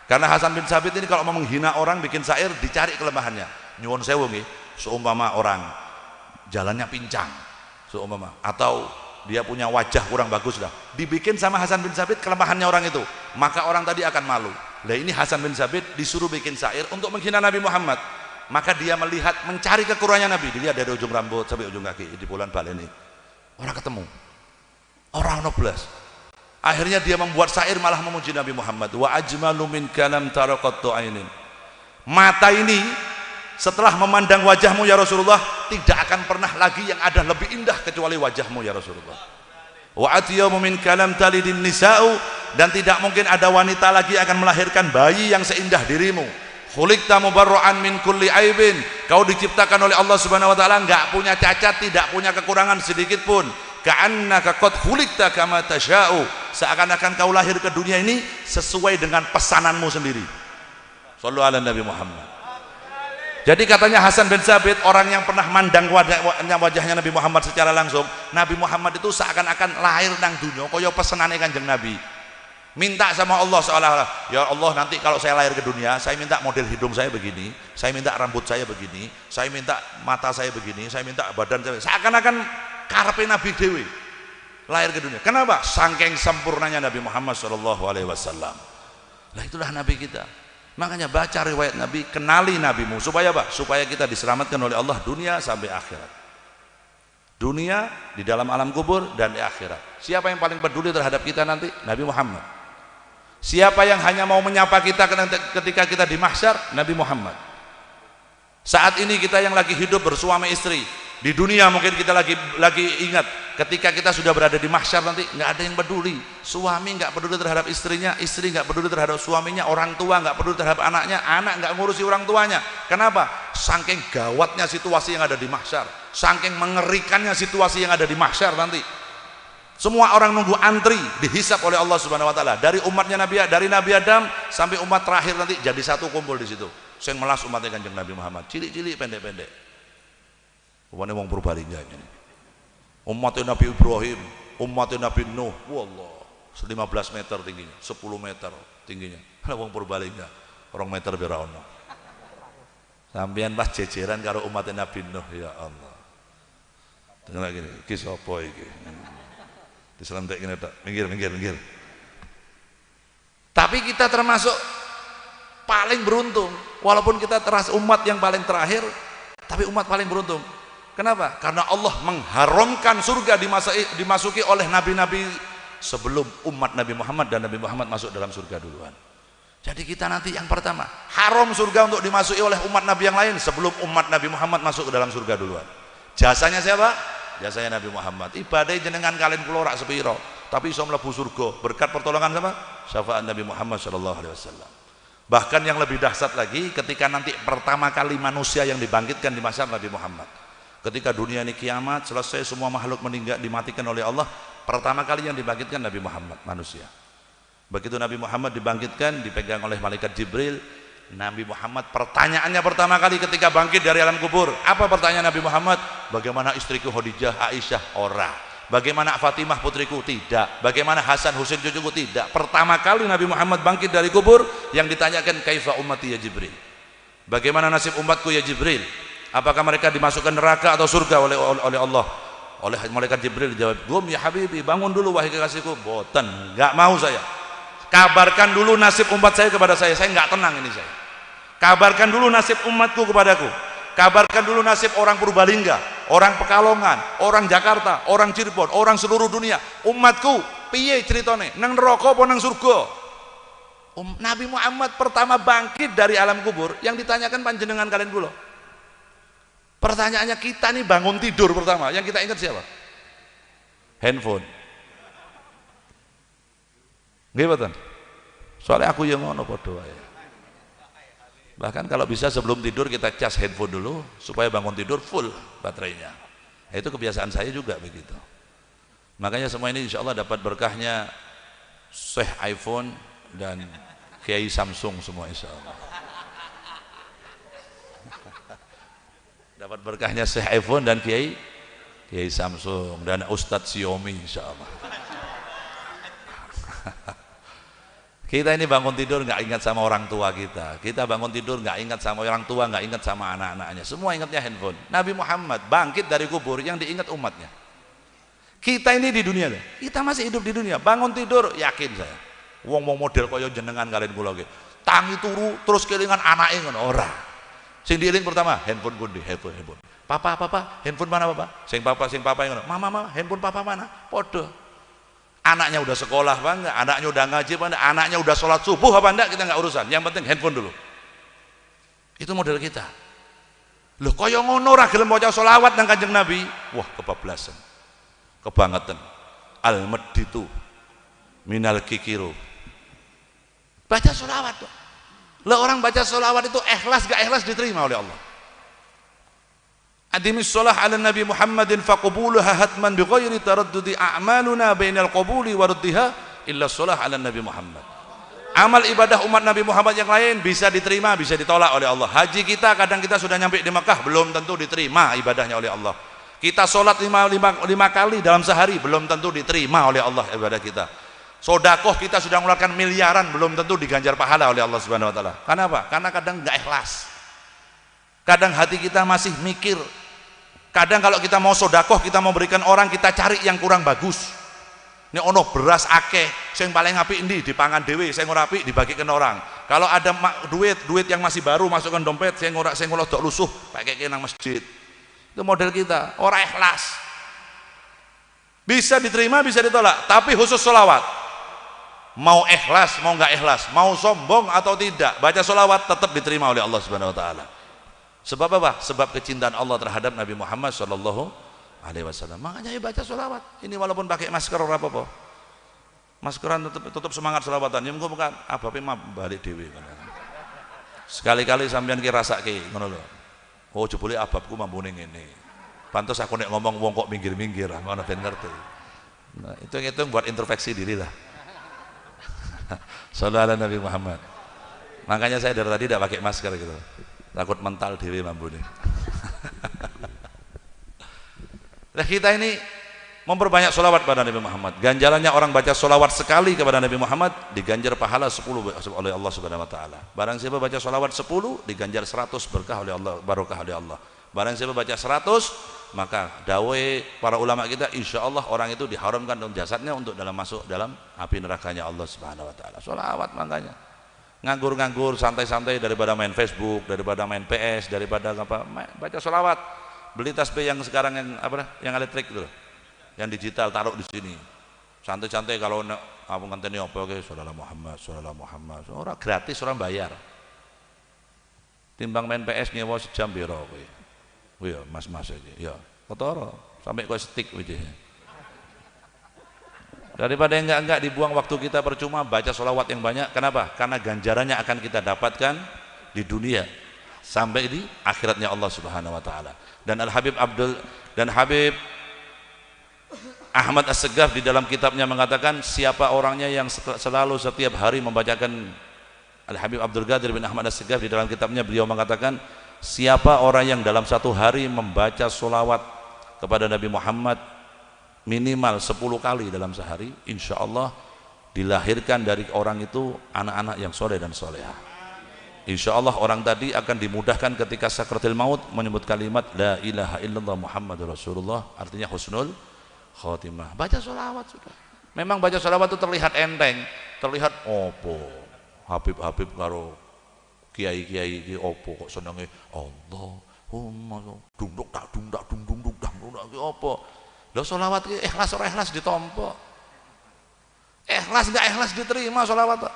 Karena Hasan bin Thabit ini kalau mau menghina orang bikin syair dicari kelemahannya. Nyuwun sewu nggih, seumpama orang jalannya pincang, seumpama, atau dia punya wajah kurang bagus lah, dibikin sama Hasan bin Thabit kelemahannya orang itu, maka orang tadi akan malu. Lah ini Hasan bin Sabit disuruh bikin syair untuk menghina Nabi Muhammad. Maka dia melihat, mencari kekurangannya Nabi. Dilihat dari ujung rambut sampai ujung kaki di bulan balen ini. Orang ketemu. Orang 12. Akhirnya dia membuat syair malah memuji Nabi Muhammad. Wa ajmalu min kalam taraqattu ainin. Mata ini setelah memandang wajahmu ya Rasulullah, tidak akan pernah lagi yang ada lebih indah kecuali wajahmu ya Rasulullah. Wa atyamu min kalam talidin nisa'u, dan tidak mungkin ada wanita lagi akan melahirkan bayi yang seindah dirimu. Khuliqta mubarra'an min kulli aibin, kau diciptakan oleh Allah Subhanahu wa taala enggak punya cacat, tidak punya kekurangan sedikit pun. Ka'annaka qad khuliqta kama tasha'u, seakan-akan kau lahir ke dunia ini sesuai dengan pesananmu sendiri. Shallu ala Nabi Muhammad. Jadi katanya Hasan bin Sabit, orang yang pernah mandang wajahnya Nabi Muhammad secara langsung, Nabi Muhammad itu seakan-akan lahir nang dunya kaya pesenane Kanjeng Nabi. Minta sama Allah seolah-olah, ya Allah nanti kalau saya lahir ke dunia, saya minta model hidung saya begini, saya minta rambut saya begini, saya minta mata saya begini, saya minta badan saya. Seakan-akan karepe Nabi dewi lahir ke dunia. Kenapa? Saking sempurnanya Nabi Muhammad SAW. Lah itulah Nabi kita. Makanya baca riwayat Nabi, kenali nabimu, supaya apa? Supaya kita diselamatkan oleh Allah dunia sampai akhirat. Dunia di dalam alam kubur dan di akhirat. Siapa yang paling peduli terhadap kita nanti? Nabi Muhammad. Siapa yang hanya mau menyapa kita ketika kita di mahsyar? Nabi Muhammad. Saat ini kita yang lagi hidup bersuami istri, di dunia mungkin kita lagi ingat, ketika kita sudah berada di mahsyar nanti nggak ada yang peduli. Suami nggak peduli terhadap istrinya, istri nggak peduli terhadap suaminya, orang tua nggak peduli terhadap anaknya, anak nggak ngurusi orang tuanya. Kenapa? Saking gawatnya situasi yang ada di mahsyar, saking mengerikannya situasi yang ada di mahsyar nanti. Semua orang nunggu antri dihisap oleh Allah Subhanahu wa taala, dari umatnya dari Nabi Adam sampai umat terakhir nanti jadi satu kumpul di situ. Sing melas umatnya Kanjeng Nabi Muhammad, cilik-cilik pendek-pendek. Umatnya wong Purbalingga ini. Umatnya Nabi Ibrahim, umatnya Nabi Nuh, wallah, 15 meter tingginya, 10 meter tingginya. Lah wong Purbalingga, 2 meter bira ono. Sampeyan pas jejeran karo umatnya Nabi Nuh, ya Allah. Dengar gini, iki sapa iki? Diselentek gini tak, minggir. Tapi kita termasuk paling beruntung, walaupun kita umat yang paling terakhir, tapi umat paling beruntung. Kenapa? Karena Allah mengharamkan surga dimasuki oleh nabi-nabi sebelum umat Nabi Muhammad, dan Nabi Muhammad masuk dalam surga duluan. Jadi kita nanti yang pertama, haram surga untuk dimasuki oleh umat Nabi yang lain sebelum umat Nabi Muhammad masuk ke dalam surga duluan. Jasanya siapa? Jasanya Nabi Muhammad. Ibadah jenengan kalian kula rak sepiro, tapi iso mlebu surga berkat pertolongan siapa? Syafaat Nabi Muhammad SAW. Bahkan yang lebih dahsyat lagi, ketika nanti pertama kali manusia yang dibangkitkan di masa Nabi Muhammad. Ketika dunia ini kiamat, selesai semua makhluk meninggal dimatikan oleh Allah, pertama kali yang dibangkitkan Nabi Muhammad, manusia. Begitu Nabi Muhammad dibangkitkan, dipegang oleh malaikat Jibril, Nabi Muhammad pertanyaannya pertama kali ketika bangkit dari alam kubur, apa pertanyaan Nabi Muhammad? Bagaimana istriku Khadijah, Aisyah? Ora. Bagaimana Fatimah putriku? Tidak. Bagaimana Hasan, Husain cucuku? Tidak. Pertama kali Nabi Muhammad bangkit dari kubur, yang ditanyakan kaifa ummati ya Jibril, bagaimana nasib umatku ya Jibril? Apakah mereka dimasukkan neraka atau surga oleh Allah? Oleh malaikat Jibril dijawab, "Gum ya Habibi, bangun dulu wahai kekasihku." Boten, enggak mau saya. Kabarkan dulu nasib umat saya kepada saya enggak tenang ini saya. Kabarkan dulu nasib umatku kepadaku. Kabarkan dulu nasib orang Purbalingga, orang Pekalongan, orang Jakarta, orang Cirebon, orang seluruh dunia. Umatku piye ceritane? Nang neraka apa nang surga? Nabi Muhammad pertama bangkit dari alam kubur, yang ditanyakan panjenengan kalian kula. Pertanyaannya kita nih bangun tidur pertama, yang kita ingat siapa? Handphone. Nggih mboten? Soalnya aku yang ngono padha wae. Bahkan kalau bisa sebelum tidur kita cas handphone dulu supaya bangun tidur full baterainya. Itu kebiasaan saya juga begitu. Makanya semua ini insya Allah dapat berkahnya Syekh iPhone dan Kiai Samsung semua insya Allah. Dapat berkahnya Syekh iPhone dan Kiai Samsung dan Ustadz Xiaomi insya Allah. Kita ini bangun tidur nggak ingat sama orang tua kita. Kita bangun tidur nggak ingat sama orang tua, nggak ingat sama anak-anaknya. Semua ingatnya handphone. Nabi Muhammad bangkit dari kubur, yang diingat umatnya. Kita ini di dunia, kita masih hidup di dunia. Bangun tidur, yakin saya. Wong model kaya jenengan kalian kula nggih. tangi turu terus kelingan anake ngono ora. Sing dieling pertama handphone kundi, handphone. Papa, handphone mana papa? Sing papa yang ngono. Mama, handphone papa mana? Podo. Anaknya udah sekolah apa enggak? Anaknya udah ngaji apa enggak? Anaknya udah sholat subuh apa enggak? Kita enggak urusan. Yang penting handphone dulu. Itu model kita. Loh kaya ngono ora gelem maca selawat nang Kanjeng Nabi. Wah, kebablasan. Kebangetan. Al-madditu minal kikiru. Baca selawat tuh. Lah orang baca selawat itu ikhlas gak ikhlas diterima oleh Allah. Adimis sholah ala Nabi Muhammadin faqubuluha hatman bighairi taraddudi a'maluna bainal qabuli wa raddiha illa sholah ala Nabi Muhammad. Amal ibadah umat Nabi Muhammad yang lain bisa diterima, bisa ditolak oleh Allah. Haji kita kadang kita sudah nyampe di Mekah belum tentu diterima ibadahnya oleh Allah. Kita sholat lima kali dalam sehari belum tentu diterima oleh Allah ibadah kita. Sodakoh kita sudah mengeluarkan miliaran belum tentu diganjar pahala oleh Allah Subhanahu Wa Taala. Kenapa? Karena kadang nggak ikhlas. Kadang hati kita masih mikir. Kadang kalau kita mau sodakoh, kita mau berikan orang, kita cari yang kurang bagus. Ini ono beras akeh, sing paling apik endi dipangan dhewe, sing ora apik dibagikan orang. Kalau ada duit yang masih baru masukkan dompet, sing ora dok lusuh pakai nang masjid. Itu model kita, ora ikhlas. Bisa diterima, bisa ditolak, tapi khusus sholawat. Mau ikhlas, mau nggak ikhlas, mau sombong atau tidak, baca sholawat tetap diterima oleh Allah Subhanahu Wa Taala. Sebab apa? Sebab kecintaan Allah terhadap Nabi Muhammad Sallallahu Alaihi Wasallam. Makanya baca sholawat. Ini walaupun pakai masker ora apa-apa. Maskeran tetap semangat sholawatan. Ya mengko bukan abape mah balik dhewe. Sekali-kali sampean ki rasake ngono lho. Oh jebule ababku mambune ngene. Pantes aku nek ngomong wong kok minggir-minggir, ngono ben ngerti. Nah, itu buat introspeksi diri lah. Sallallahu Nabi Muhammad. Makanya saya dari tadi tidak pakai masker gitu. Takut mental diri mambune. Nah kita ini memperbanyak sholawat pada Nabi Muhammad. Ganjarannya orang baca sholawat sekali kepada Nabi Muhammad diganjar pahala 10 oleh Allah Subhanahu Wa Taala. Barang siapa baca sholawat 10 diganjar 100 berkah oleh Allah, barokah oleh Allah. Barang siapa baca 100 maka dawe para ulama kita insya Allah orang itu diharamkan dalam jasadnya untuk masuk dalam api nerakanya Allah Subhanahu Wa Taala. Sholawat makanya. Nganggur-nganggur santai-santai daripada main Facebook, daripada main PS, daripada apa baca sholawat. Beli tasbih yang sekarang yang elektrik itu yang digital taruh di sini santai-santai. Kalau apa ngenteni apa oke sallallahu Muhammad orang gratis orang bayar timbang main PS nyewa sejam biro kowe ya mas-mas iki ya ketara sampai kowe stick wijine. Daripada enggak dibuang waktu kita percuma baca sholawat yang banyak. Kenapa? Karena ganjarannya akan kita dapatkan di dunia sampai di akhiratnya Allah Subhanahu Wa Taala. Dan Habib Ahmad As-Segaf di dalam kitabnya mengatakan siapa orangnya yang selalu setiap hari membacakan Al-Habib Abdul Qadir bin Ahmad As-Segaf di dalam kitabnya beliau mengatakan siapa orang yang dalam satu hari membaca sholawat kepada Nabi Muhammad minimal 10 kali dalam sehari, insya Allah dilahirkan dari orang itu anak-anak yang soleh dan solehah. Insya Allah orang tadi akan dimudahkan ketika sakratil maut menyebut kalimat la ilaha illallah Muhammadur Rasulullah, artinya husnul khotimah. Baca sholawat sudah. Memang baca sholawat itu terlihat enteng, terlihat opo Habib karo kiai-kiai iki opo kok senenge Allahumma dung tak opo. Lho sholawat ki ikhlas ora ikhlas ditampa. Ikhlas enggak ikhlas diterima sholawat.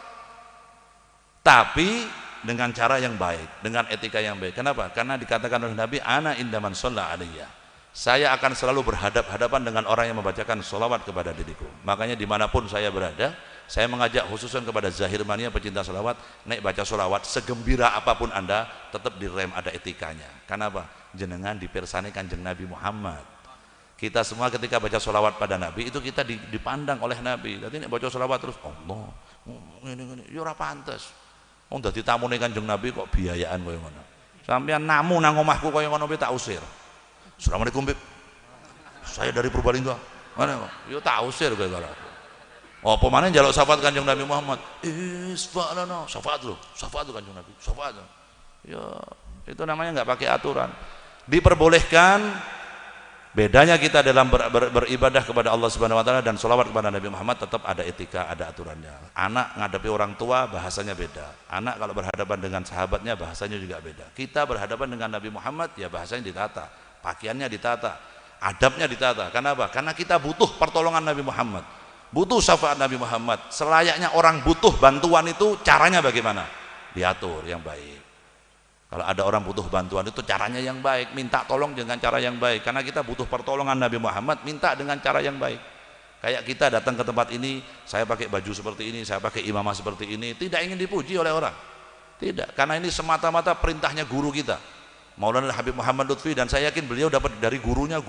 Tapi dengan cara yang baik, dengan etika yang baik. Kenapa? Karena dikatakan oleh Nabi, ana indaman sholla alaiya. Saya akan selalu berhadapan dengan orang yang membacakan sholawat kepada diriku. Makanya dimanapun saya berada, saya mengajak khususnya kepada Zahir Mania pecinta sholawat, naik baca sholawat, segembira apapun Anda, tetap direm ada etikanya. Kenapa? Jenengan dipersani Kanjeng Nabi Muhammad. Kita semua ketika baca sholawat pada Nabi itu kita dipandang oleh Nabi. Jadi ini baca sholawat terus Allah, ini, ya ora pantes. Wong dadi tamune Kanjeng Nabi kok biayaan koyo ngono. Sampeyan namu nang omahku koyo ngono tak usir. Assalamualaikum Bib. Saya dari Purbalingga. Mana kok? Yo tak usir kowe karo. Apa maneh njaluk syafaat Kanjeng Nabi Muhammad? Isfa'lana, syafaat lho Kanjeng Nabi. Syafaat. Ya, itu namanya enggak pakai aturan. Diperbolehkan Bedanya kita dalam beribadah kepada Allah Subhanahu wa taala dan sholawat kepada Nabi Muhammad tetap ada etika, ada aturannya. Anak menghadapi orang tua bahasanya beda. Anak kalau berhadapan dengan sahabatnya bahasanya juga beda. Kita berhadapan dengan Nabi Muhammad ya bahasanya ditata, pakaiannya ditata, adabnya ditata. Kenapa? Karena kita butuh pertolongan Nabi Muhammad, butuh syafaat Nabi Muhammad. Selayaknya orang butuh bantuan itu caranya bagaimana? Diatur yang baik. Kalau ada orang butuh bantuan itu caranya yang baik, minta tolong dengan cara yang baik. Karena kita butuh pertolongan Nabi Muhammad, minta dengan cara yang baik. Kayak kita datang ke tempat ini, saya pakai baju seperti ini, saya pakai imamah seperti ini, tidak ingin dipuji oleh orang. Tidak, karena ini semata-mata perintahnya guru kita, Maulana Habib Muhammad Lutfi, dan saya yakin beliau dapat dari gurunya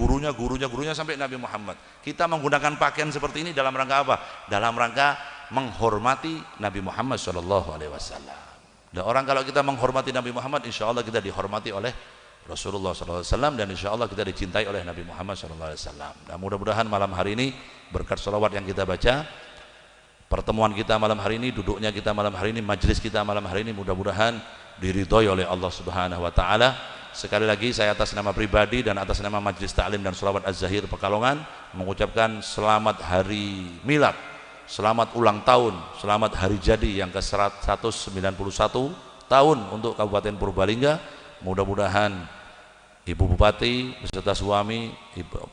sampai Nabi Muhammad. Kita menggunakan pakaian seperti ini dalam rangka apa? Dalam rangka menghormati Nabi Muhammad SAW. Dan orang kalau kita menghormati Nabi Muhammad, insya Allah kita dihormati oleh Rasulullah SAW, dan insya Allah kita dicintai oleh Nabi Muhammad SAW. Dan mudah-mudahan malam hari ini berkat sholawat yang kita baca, pertemuan kita malam hari ini, duduknya kita malam hari ini, majlis kita malam hari ini, mudah-mudahan diridhoi oleh Allah Subhanahu wa taala. Sekali lagi saya atas nama pribadi dan atas nama Majlis Ta'lim dan Sholawat Az-Zahir Pekalongan mengucapkan selamat hari milad, selamat ulang tahun, selamat hari jadi yang ke-191 tahun untuk Kabupaten Purbalingga. Mudah-mudahan Ibu Bupati beserta suami,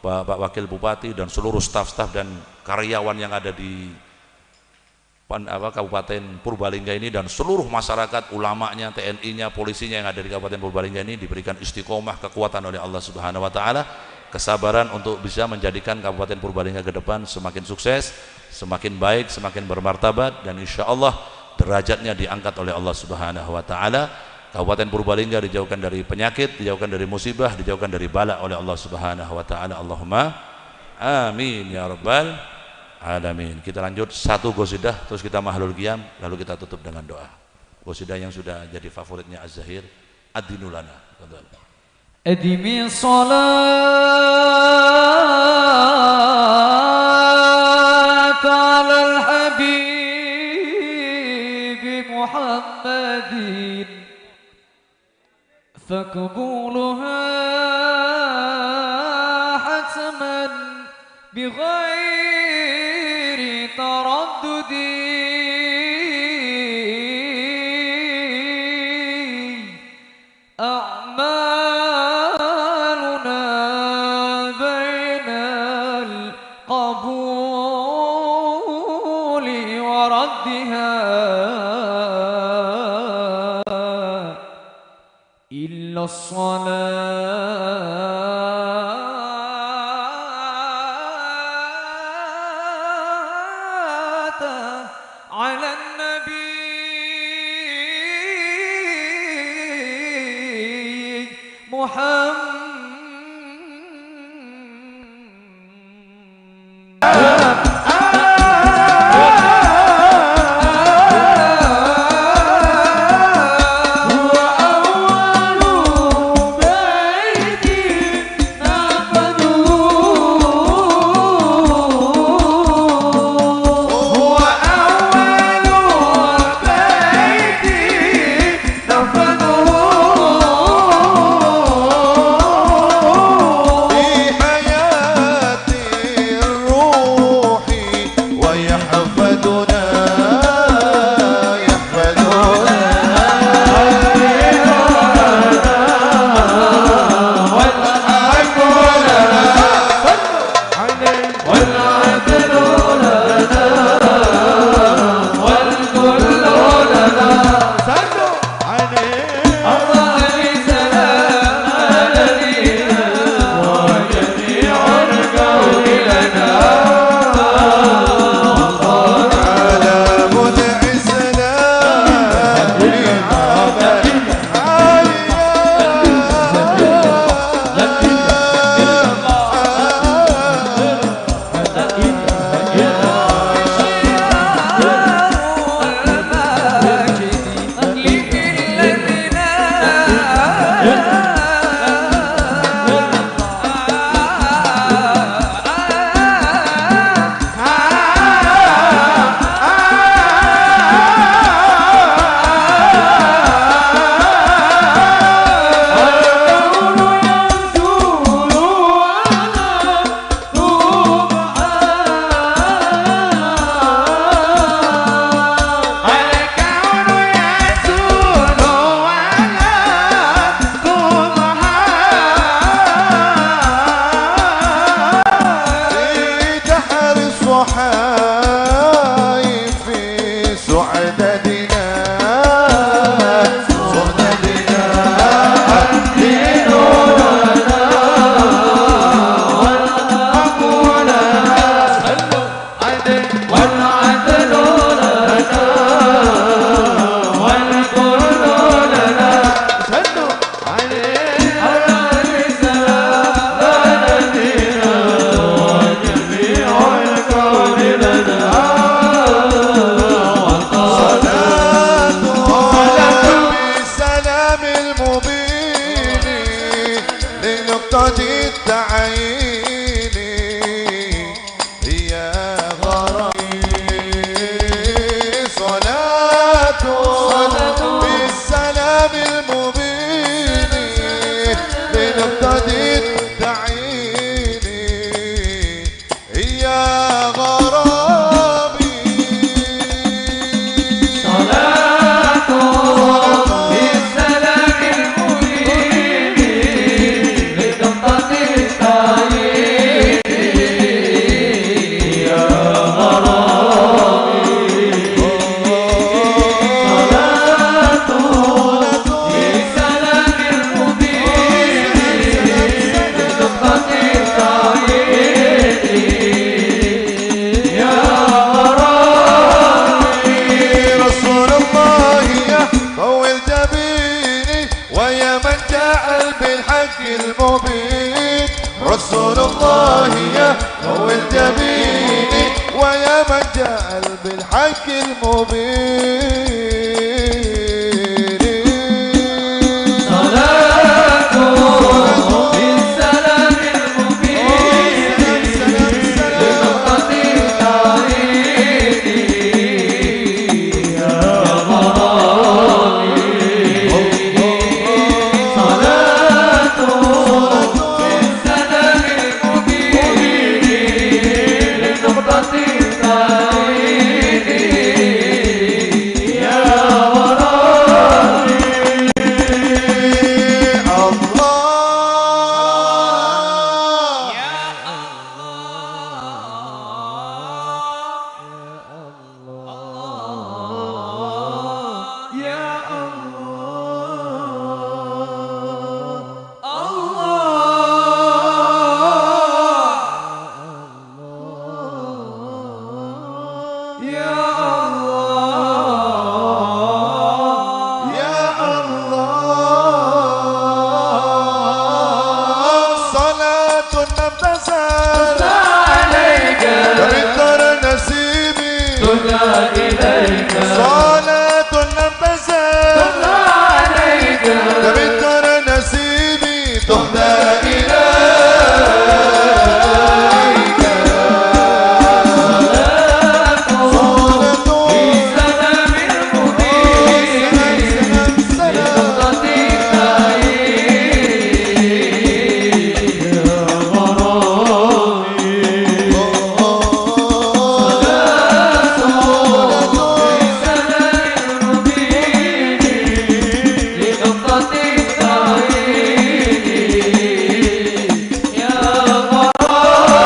Pak Wakil Bupati dan seluruh staf-staf dan karyawan yang ada di Kabupaten Purbalingga ini dan seluruh masyarakat, ulamanya, TNI-nya, polisinya yang ada di Kabupaten Purbalingga ini diberikan istiqomah, kekuatan oleh Allah Subhanahu wa taala, kesabaran untuk bisa menjadikan Kabupaten Purbalingga ke depan semakin sukses, semakin baik, semakin bermartabat, dan insya Allah derajatnya diangkat oleh Allah Subhanahu wa taala. Kabupaten Purbalingga dijauhkan dari penyakit, dijauhkan dari musibah, dijauhkan dari bala oleh Allah Subhanahu wa taala. Allahumma amin ya rabbal alamin. Kita lanjut satu qasidah, terus kita mahlul qiyam, lalu kita tutup dengan doa. Qasidah yang sudah jadi favoritnya Az-Zahir, Ad-Dinulana. أدم الصلاة على الحبيب محمد فقبولها حتما بغير تردد الصلاة على النبي محمد رسول الله يا قوي الجبين ويا من جاء بالحق المبين صلاة بالسلام المبين لنقطة التوحيد يا غرامي صلاة بالسلام المبين لنقطة التوحيد يا غرامي يا صلاة نبتسم عليك بمطر نسيمي تدعى إليك صلاة نبتسم عليك بمطر نسيمي تهدى إليك صلاة بالسلام المبين لنقطة التوحيد يا غرامي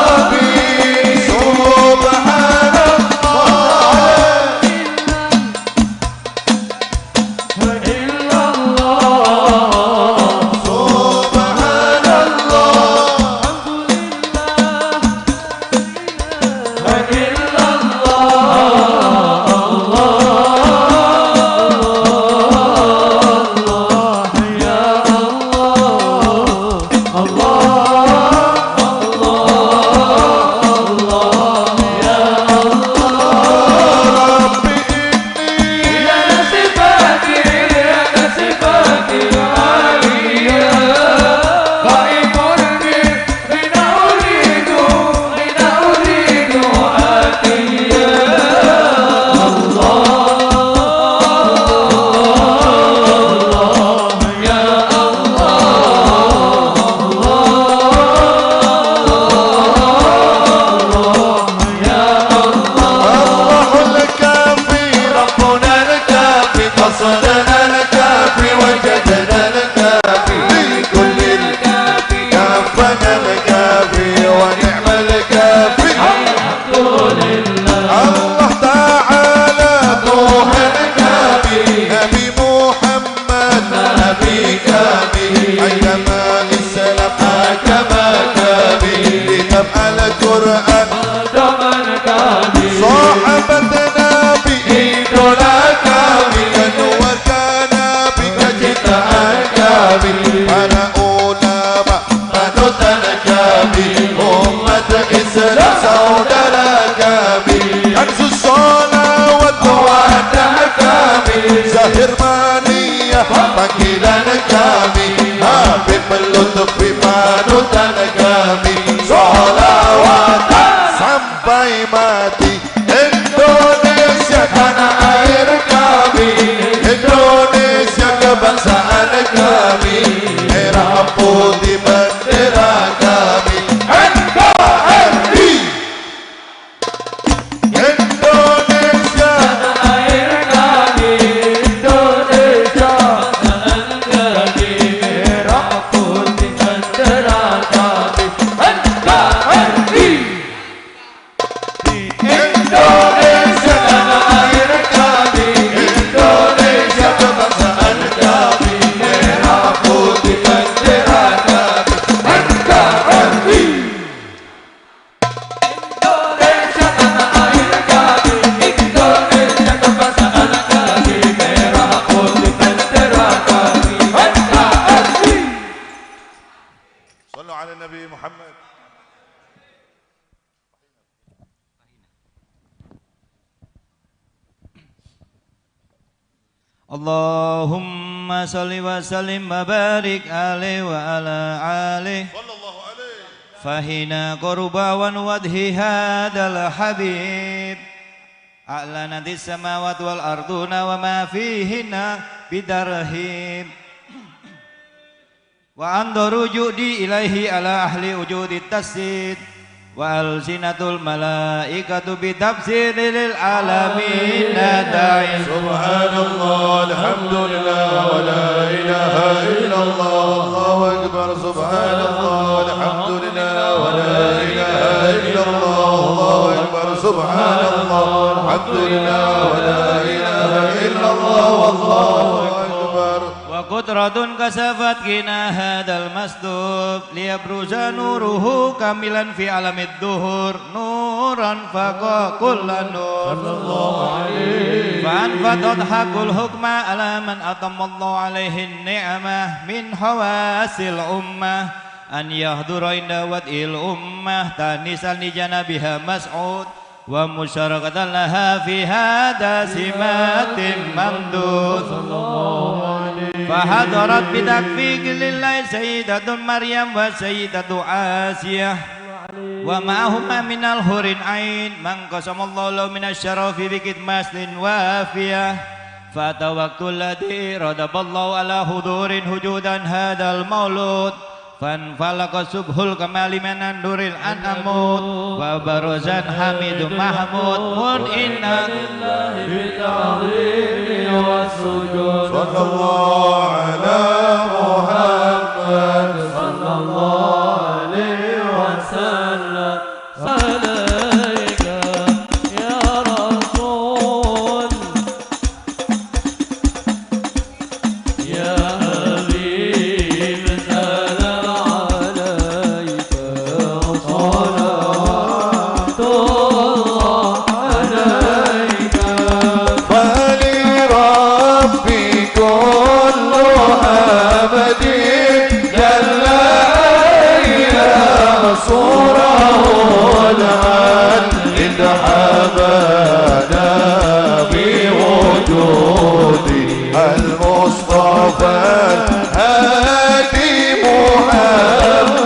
اللطف بمانوتنا كامل صلوات Allahumma salli wa sallim wa barik alaihi wa ala alihi sallallahu alaihi fahina qurba wa nuwadhi hadal habib a'lana dis samawati wal arduna wa ma fihinna bidarhib wa andaru judi ilaihi ala ahli wujudi tasid wa alsinatul malaikatu bitafsir lil alamin da'i subhanallah alhamdulillah wa la ilaha illallah Allahu akbar subhanallah alhamdulillah wa la ilaha illallah Allahu akbar subhanallah alhamdulillah wa la ilaha illallah wallahu akbar wa qudratun kasafat kina hadal masdub liyabruza nuruhu kamilan fi alamid duhur nuran faqa kullan nur fa'anfatat hakul hukma ala man atamallahu alaihi ni'amah min hawasil ummah an yahdura inda wad'il ummah tanisan li janabiha mas'ud wa musyarakatan laha fi hada simatin mamdud fahadarat bitakfiq lillahi sayyidatun maryam wa sayyidatu asiyah wa ma'ahuma minal hurin ain man qasamallahu lahu minasyarafi bikidmaslin wafiyah fata waqtul ladhi radaballahu ala hudurin hujudan hadal maulud fanfalaqa subhul kamali mananduril anamut wa barozan hamidun mahmud mun inna lillahi bita'zimi wassujud sallallahu ala muhammad sallallahu alaihi wasallam alaika ya rasul ya habib المصطفى الهادي محمد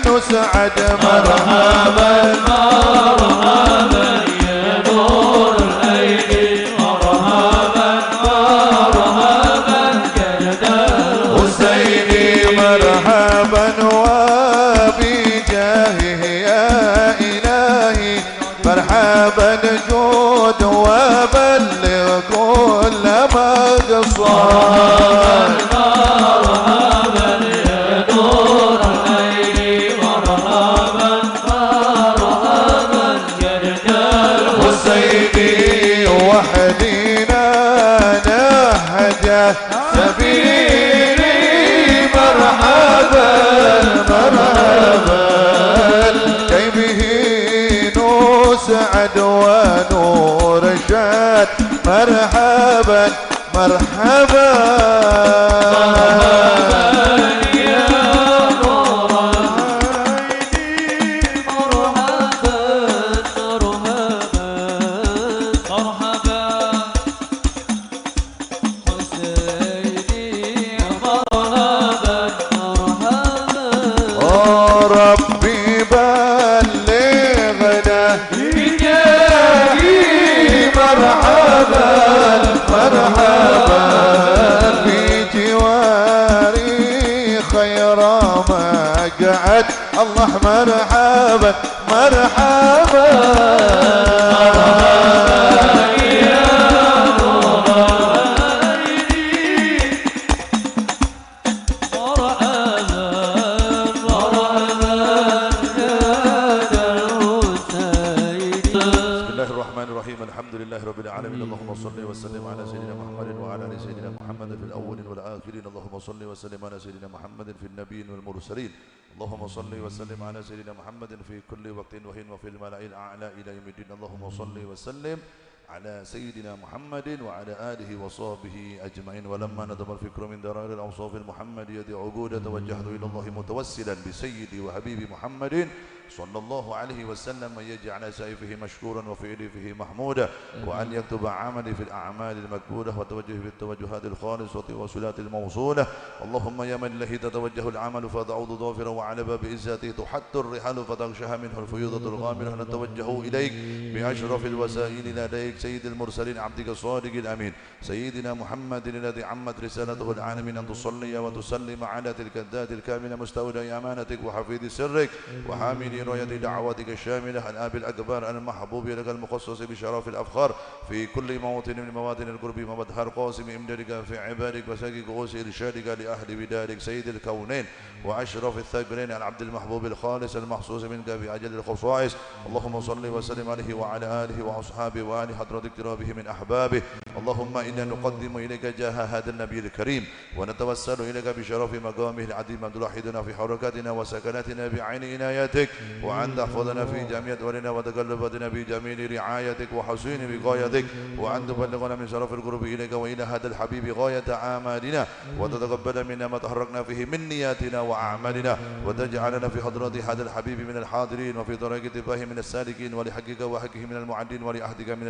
نسعد مرحبا مرحبا يا نور الأيدي مرحبا مرحبا كجدال حسيني مرحبا وبجاهه يا إلهي مرحبا جود وبلغ كل مقصود وحدينا نهجه سبيلي مرحبا مرحبا كي به نسعد ونور شاد مرحبا مرحبا الله مرحبا مرحبا يا نور العين مرحبا مرحبا يا الحسين. بسم الله الرحمن الرحيم. صل وسلم على سيدنا محمد وعلى ال سيدنا محمد في الاولين والاخرين. اللهم صل وسلم على سيدنا محمد في النبيين والمرسلين. اللهم صل وسلم على سيدنا محمد في كل وقت وحين وفي الملأ الاعلى الى يوم الدين. اللهم صل وسلم على سيدنا محمد وعلى آله وصحبه أجمعين. ولما ندم الفكر من درائر الأوصاف المحمدية عقودا توجهت إلى الله متوسلا بسيدي وحبيبي محمد صلى الله عليه وسلم أن يجعل سيفه مشكورا وفعلي فيه محمودا، وأن يكتب عملي في الأعمال المكبولة وتوجهي في التوجهات الخالصة والوصلات الموصولة. اللهم يا من له تتوجه العمل فتعود ظافرا وعلى باب عزته تحت الرحال فتغشاها منه الفيوضة الغامرة. نتوجه إليك بأشرف الوسائل لديك سيد المرسلين عبدك الصادق الأمين سيدنا محمد الذي عمت رسالته العالمين، أن تصلي وتسلم على تلك الذات الكاملة مستودع أمانتك وحفيظ سرك وحامل راية دعواتك الشاملة الآب الأكبر المحبوب لك المخصص بشرف الأفخار في كل موطن من مواطن القرب ومدهر قاسم إمدادك في عبادك وساقي قوس إرشادك لأهل بدارك سيد الكونين وأشرف الثقلين العبد المحبوب الخالص المخصوص منك بأجل الخصائص. اللهم صل وسلم عليه وعلى آله وأصحابه وآل حضرة اقترابه من أحبابه. اللهم إنا نقدم إليك جاه هذا النبي الكريم ونتوسل إليك بشرف مقامه العظيم أن تلاحظنا في حركاتنا وسكناتنا بعين عنايتك، وأن تحفظنا في جميع دورنا وتقلباتنا بجميل رعايتك وحسين بغايتك، وأن تبلغنا من شرف القرب إليك وإلى هذا الحبيب غاية آمالنا، وتتقبل منا ما تحركنا فيه من نياتنا وأعمالنا، وتجعلنا في حضرة هذا الحبيب من الحاضرين وفي طريق اتباعه من السالكين، ولحقك وحقه من المعدين ولعهدك من